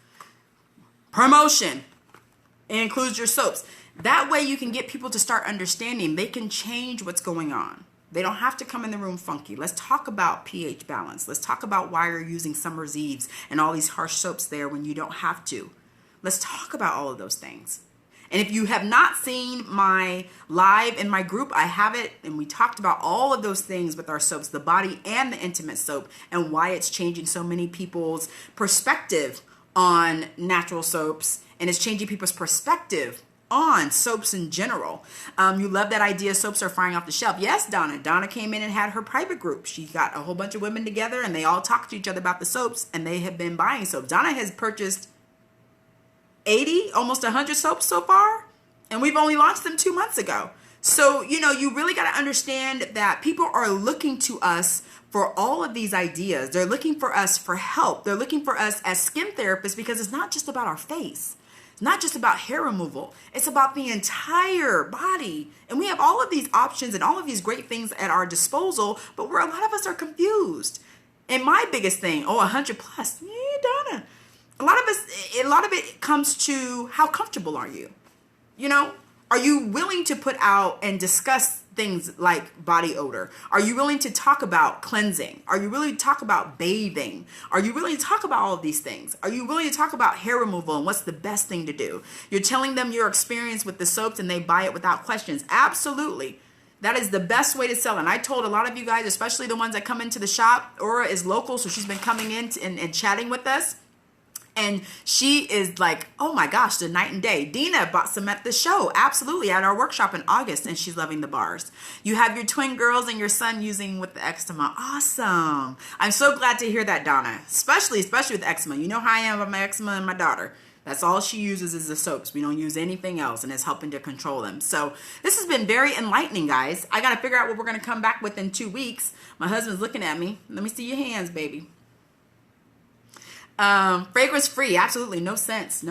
Promotion. It includes your soaps. That way you can get people to start understanding. They can change what's going on. They don't have to come in the room funky. Let's talk about pH balance. Let's talk about why you're using Summer's Eves and all these harsh soaps there when you don't have to. Let's talk about all of those things. And if you have not seen my live in my group, I have it, and we talked about all of those things with our soaps, the body and the intimate soap, and why it's changing so many people's perspective on natural soaps, and it's changing people's perspective on soaps in general. You love that idea soaps are flying off the shelf. Yes, Donna. Donna came in and had her private group. She got a whole bunch of women together, and they all talked to each other about the soaps, and they have been buying soaps. Donna has purchased 80, almost 100 soaps so far, and we've only launched them 2 months ago. So, you really got to understand that people are looking to us for all of these ideas. They're looking for us for help. They're looking for us as skin therapists, because it's not just about our face. It's not just about hair removal. It's about the entire body. And we have all of these options and all of these great things at our disposal, but where a lot of us are confused. And my biggest thing, 100 plus, Donna. A lot of it comes to how comfortable are you? Are you willing to put out and discuss things like body odor? Are you willing to talk about cleansing? Are you willing to talk about bathing? Are you willing to talk about all of these things? Are you willing to talk about hair removal and what's the best thing to do? You're telling them your experience with the soaps and they buy it without questions. Absolutely. That is the best way to sell. And I told a lot of you guys, especially the ones that come into the shop, Aura is local, so she's been coming in and chatting with us. And she is like, oh my gosh, the night and day. Dina bought some at the show. Absolutely. At our workshop in August. And she's loving the bars. You have your twin girls and your son using with the eczema. Awesome. I'm so glad to hear that, Donna. Especially with eczema. You know how I am with my eczema and my daughter. That's all she uses is the soaps. We don't use anything else, and it's helping to control them. So this has been very enlightening, guys. I got to figure out what we're going to come back with in 2 weeks. My husband's looking at me. Let me see your hands, baby. Fragrance free, absolutely, no sense.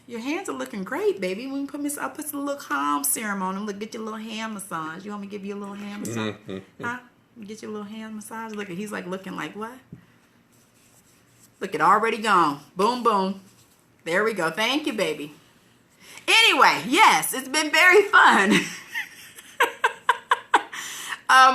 Your hands are looking great, baby. I'll put some little calm serum on them. Look, get your little hand massage. You want me to give you a little hand massage? Huh? Get your little hand massage. Look, he's like looking like what? Look, it already gone. Boom, boom. There we go. Thank you, baby. Anyway, yes, it's been very fun.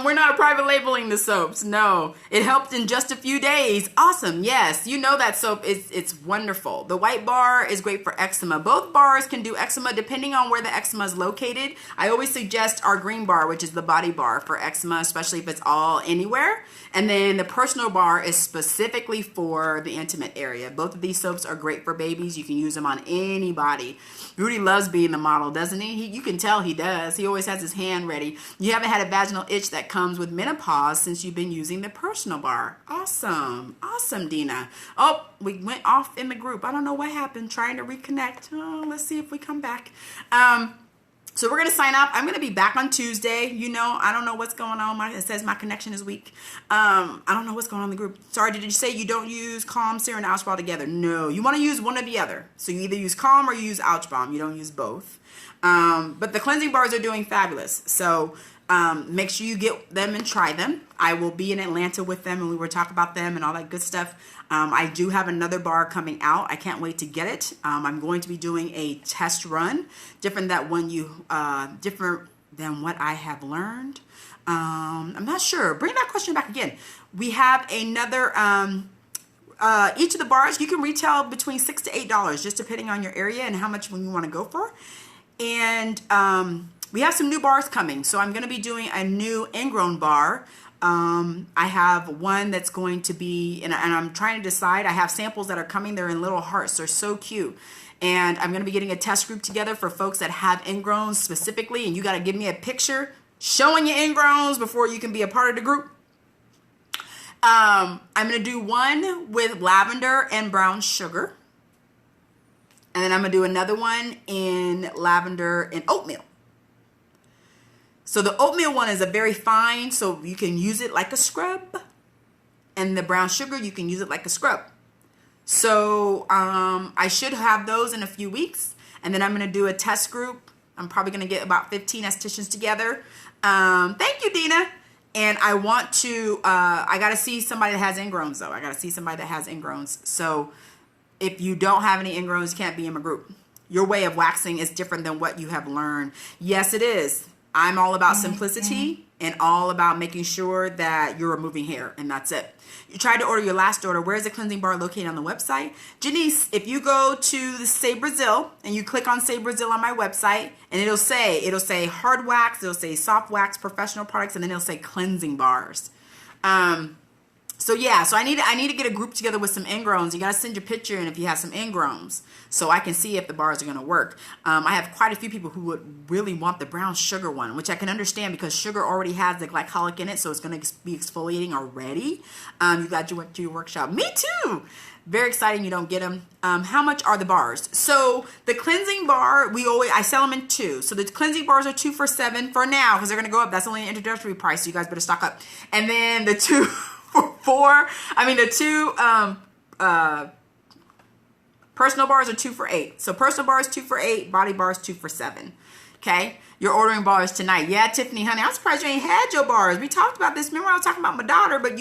We're not private labeling the soaps. No, it helped in just a few days. Awesome. Yes, you know that soap it's wonderful. The white bar is great for eczema. Both bars can do eczema depending on where the eczema is located. I always suggest our green bar, which is the body bar for eczema, especially if it's all anywhere. And then the personal bar is specifically for the intimate area. Both of these soaps are great for babies. You can use them on anybody. Rudy loves being the model, doesn't he? You can tell he does. He always has his hand ready. You haven't had a vaginal itch that comes with menopause since you've been using the personal bar. Awesome. Awesome, Dina. Oh, we went off in the group. I don't know what happened. Trying to reconnect. Oh, let's see if we come back. So we're going to sign up. I'm going to be back on Tuesday. I don't know what's going on. It says my connection is weak. I don't know what's going on in the group. Sorry, did you say you don't use Calm, Serum, and Ouch Balm together? No, you want to use one or the other. So you either use Calm or you use Ouch Balm. You don't use both. But the cleansing bars are doing fabulous. So make sure you get them and try them. I will be in Atlanta with them and we will talk about them and all that good stuff. I do have another bar coming out. I can't wait to get it. I'm going to be doing a test run, different than what I have learned. I'm not sure. Bring that question back again. We have another. Each of the bars you can retail between $6 to $8, just depending on your area and how much you want to go for. And we have some new bars coming. So I'm going to be doing a new ingrown bar. I have one that's going to be, and I'm trying to decide. I have samples that are coming. They're in little hearts. They're so cute. And I'm going to be getting a test group together for folks that have ingrowns specifically. And you got to give me a picture showing your ingrowns before you can be a part of the group. I'm going to do one with lavender and brown sugar. And then I'm going to do another one in lavender and oatmeal. So the oatmeal one is a very fine, so you can use it like a scrub. And the brown sugar, you can use it like a scrub. So I should have those in a few weeks. And then I'm going to do a test group. I'm probably going to get about 15 estheticians together. Thank you, Dina. And I want to, I got to see somebody that has ingrowns, though. I got to see somebody that has ingrowns. So if you don't have any ingrowns, you can't be in my group. Your way of waxing is different than what you have learned. Yes, it is. I'm all about simplicity and all about making sure that you're removing hair, and that's it. You tried to order your last order. Where's the cleansing bar located on the website? Janice, if you go to the Say Brazil and you click on Say Brazil on my website, and it'll say hard wax, it'll say soft wax, professional products, and then it'll say cleansing bars. So I need to get a group together with some ingrowns. You got to send your picture in if you have some ingrowns so I can see if the bars are going to work. I have quite a few people who would really want the brown sugar one, which I can understand because sugar already has the glycolic in it, so it's going to be exfoliating already. You glad you went to your workshop? Me too. Very exciting. You don't get them. How much are the bars? So the cleansing bar, I sell them in 2. So the cleansing bars are 2 for $7 for now because they're going to go up. That's only an introductory price, so you guys better stock up. And then the 2 for personal bars are 2 for $8. So personal bars 2 for $8, body bars 2 for $7. Okay, you're ordering bars tonight. Yeah, Tiffany, honey, I'm surprised you ain't had your bars. We talked about this. Remember I was talking about my daughter, but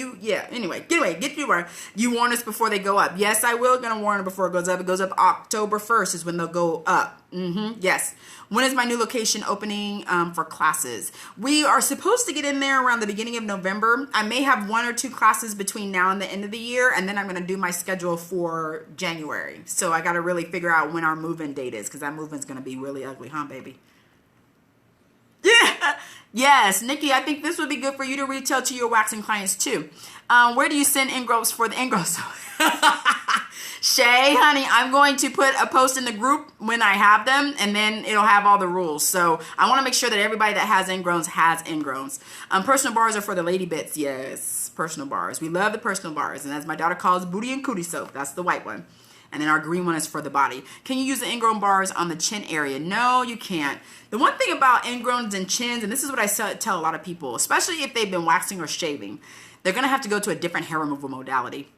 anyway, get your bar. You warn us before they go up. Yes, I will gonna warn them before it goes up. It goes up October 1st is when they'll go up. Yes. When is my new location opening for classes? We are supposed to get in there around the beginning of November. I may have 1 or 2 classes between now and the end of the year, and then I'm going to do my schedule for January. So I got to really figure out when our move-in date is, because that move-in's going to be really ugly, huh, baby? Yeah. Yes, Nikki, I think this would be good for you to retail to your waxing clients too. Where do you send ingrowns for the ingrowns? Shay, honey, I'm going to put a post in the group when I have them, and then it'll have all the rules. So I want to make sure that everybody that has ingrowns has ingrowns. Personal bars are for the lady bits. Yes, personal bars. We love the personal bars. And as my daughter calls, booty and cootie soap. That's the white one. And then our green one is for the body. Can you use the ingrown bars on the chin area? No, you can't. The one thing about ingrowns and chins, and this is what I tell a lot of people, especially if they've been waxing or shaving, they're going to have to go to a different hair removal modality.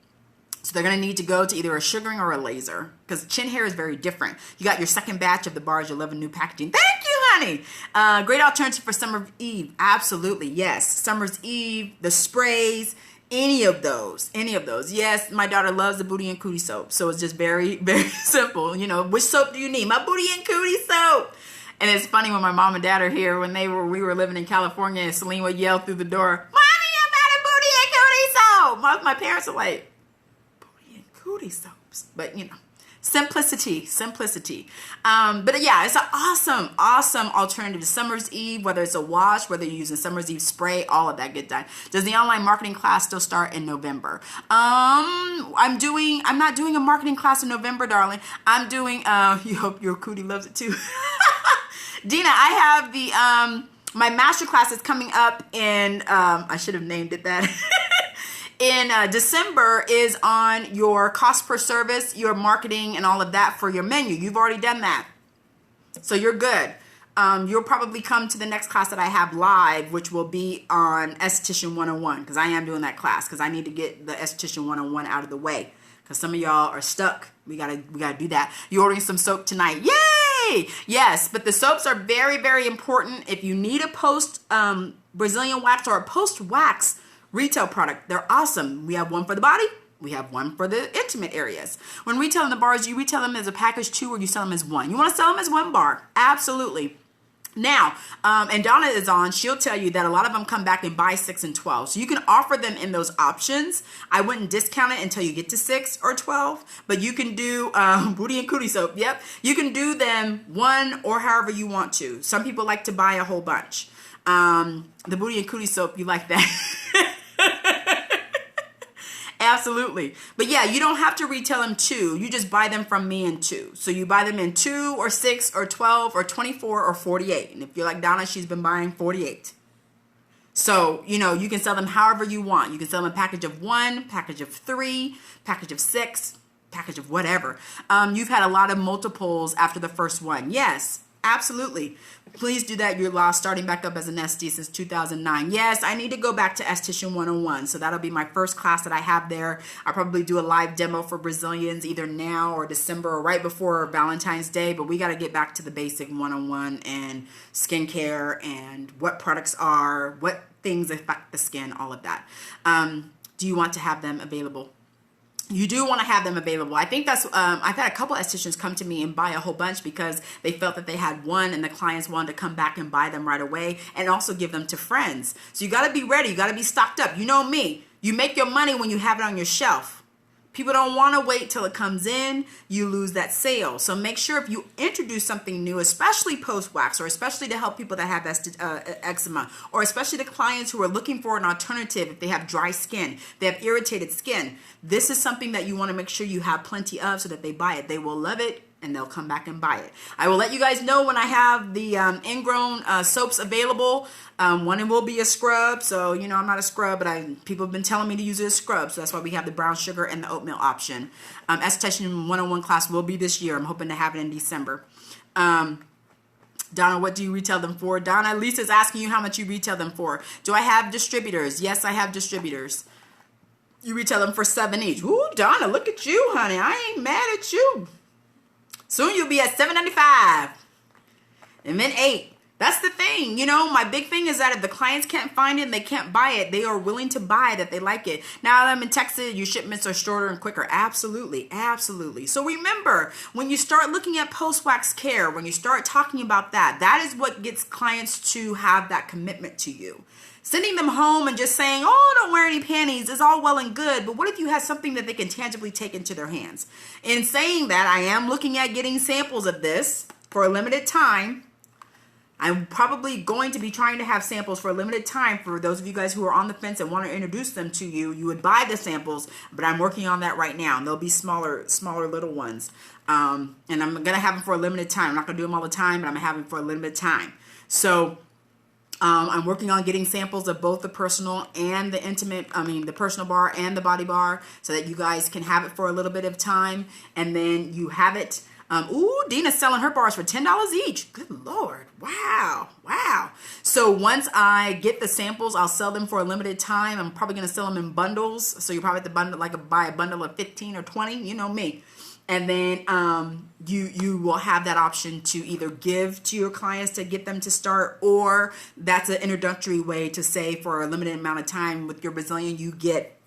So they're going to need to go to either a sugaring or a laser because chin hair is very different. You got your second batch of the bars. You'll love a new packaging. Thank you, honey. Great alternative for Summer's Eve. Absolutely, yes. Summer's Eve, the sprays, any of those. Yes, my daughter loves the booty and cootie soap. So it's just very, very simple. You know, which soap do you need? My booty and cootie soap. And it's funny when my mom and dad are here, when we were living in California, and Celine would yell through the door, "Mommy, I'm out of booty and cootie soap." My parents are like, booty soaps, but simplicity. But yeah, it's an awesome alternative to Summer's Eve, whether it's a wash, whether you're using Summer's Eve spray, all of that good stuff. Does the online marketing class still start in November? I'm not doing a marketing class in November, darling. I'm doing, you hope your cootie loves it too. Dina, I have the, my master class is coming up in, I should have named it that. In December is on your cost per service, your marketing, and all of that for your menu. You've already done that. So you're good. You'll probably come to the next class that I have live, which will be on Esthetician 101, because I am doing that class, because I need to get the Esthetician 101 out of the way, because some of y'all are stuck. We gotta do that. You're ordering some soap tonight. Yay! Yes, but the soaps are very, very important. If you need a post Brazilian wax or a post wax retail product, they're awesome. We have one for the body. We have one for the intimate areas. When retailing the bars, you retail them as a package too, or you sell them as one? You want to sell them as one bar. Absolutely. Now, and Donna is on, she'll tell you that a lot of them come back and buy 6 and 12. So you can offer them in those options. I wouldn't discount it until you get to 6 or 12, but you can do booty and cootie soap. Yep. You can do them one or however you want to. Some people like to buy a whole bunch. The booty and cootie soap, you like that? Absolutely. But yeah, you don't have to retail them 2. You just buy them from me in 2. So you buy them in 2 or 6 or 12 or 24 or 48. And if you're like Donna, she's been buying 48. So, you can sell them however you want. You can sell them a package of 1, package of 3, package of 6, package of whatever. You've had a lot of multiples after the first one. Yes, absolutely. Please do that. You're lost, starting back up as an SD since 2009. Yes, I need to go back to Esthetician 101. So that'll be my first class that I have there. I'll probably do a live demo for Brazilians either now or December or right before Valentine's Day. But we got to get back to the basic 101 and skincare and what products are, what things affect the skin, all of that. Do you want to have them available? you do want to have them available. I think that's, I've had a couple estheticians come to me and buy a whole bunch because they felt that they had one and the clients wanted to come back and buy them right away and also give them to friends. So you got to be ready. You got to be stocked up. You know me. You make your money when you have it on your shelf. People don't want to wait till it comes in. You lose that sale. So make sure if you introduce something new, especially post-wax, or especially to help people that have eczema, or especially the clients who are looking for an alternative if they have dry skin, they have irritated skin. This is something that you want to make sure you have plenty of so that they buy it. They will love it and they'll come back and buy it. I will let you guys know when I have the ingrown soaps available. One will be a scrub. So, you know, I'm not a scrub, but people have been telling me to use it as scrub. So that's why we have the brown sugar and the oatmeal option. Esthetician 101 class will be this year. I'm hoping to have it in December. Donna, what do you retail them for? Donna, Lisa's asking you how much you retail them for. Do I have distributors? Yes, I have distributors. You retail them for $7 each. Ooh, Donna, look at you, honey. I ain't mad at you. Soon you'll be at $7.95 and then $8. That's the thing. You know, my big thing is that if the clients can't find it and they can't buy it, they are willing to buy that they like it. Now that I'm in Texas, your shipments are shorter and quicker. Absolutely. Absolutely. So remember, when you start looking at post-wax care, when you start talking about that, that is what gets clients to have that commitment to you. Sending them home and just saying, oh, don't wear any panties is all well and good, but what if you have something that they can tangibly take into their hands? In saying that, I am looking at getting samples of this for a limited time. I'm probably going to be trying to have samples for a limited time for those of you guys who are on the fence and want to introduce them to you. You would buy the samples, but I'm working on that right now. And they'll be smaller little ones. And I'm going to have them for a limited time. I'm not going to do them all the time, but I'm going to have them for a limited time. So I'm working on getting samples of both the personal and the intimate, the personal bar and the body bar so that you guys can have it for a little bit of time. And then you have it. Ooh, Dina's selling her bars for $10 each. Good Lord. Wow. Wow. So once I get the samples, I'll sell them for a limited time. I'm probably going to sell them in bundles. So you probably have to buy a bundle of 15 or 20. You know me. And then you will have that option to either give to your clients to get them to start, or that's an introductory way to say for a limited amount of time with your Brazilian you get,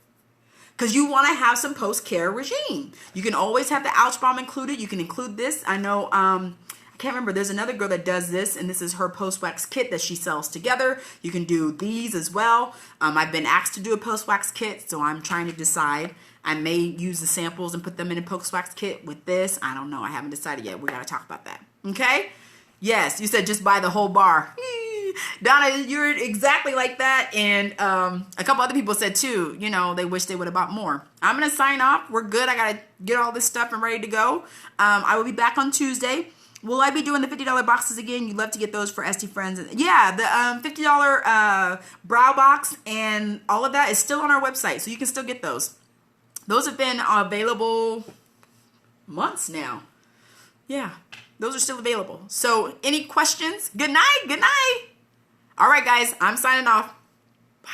because you want to have some post-care regime. You can always have the ouch balm included. You can include this. I know, I can't remember. There's another girl that does this, and this is her post-wax kit that she sells together. You can do these as well. I've been asked to do a post-wax kit, so I'm trying to decide. I may use the samples and put them in a post-wax kit with this. I don't know. I haven't decided yet. We got to talk about that. Okay? Yes, you said just buy the whole bar. Donna, you're exactly like that. And a couple other people said too, you know, they wish they would have bought more. I'm going to sign off. We're good. I got to get all this stuff and ready to go. I will be back on Tuesday. Will I be doing the $50 boxes again? You'd love to get those for SD friends. Yeah, the $50 brow box and all of that is still on our website. So you can still get those. Those have been available months now. Yeah, those are still available. So any questions? Good night. Good night. All right, guys, I'm signing off. Bye.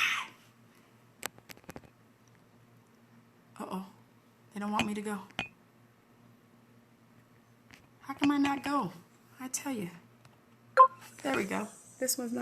Uh-oh. They don't want me to go. How come I not go? I tell you. There we go. This one's not.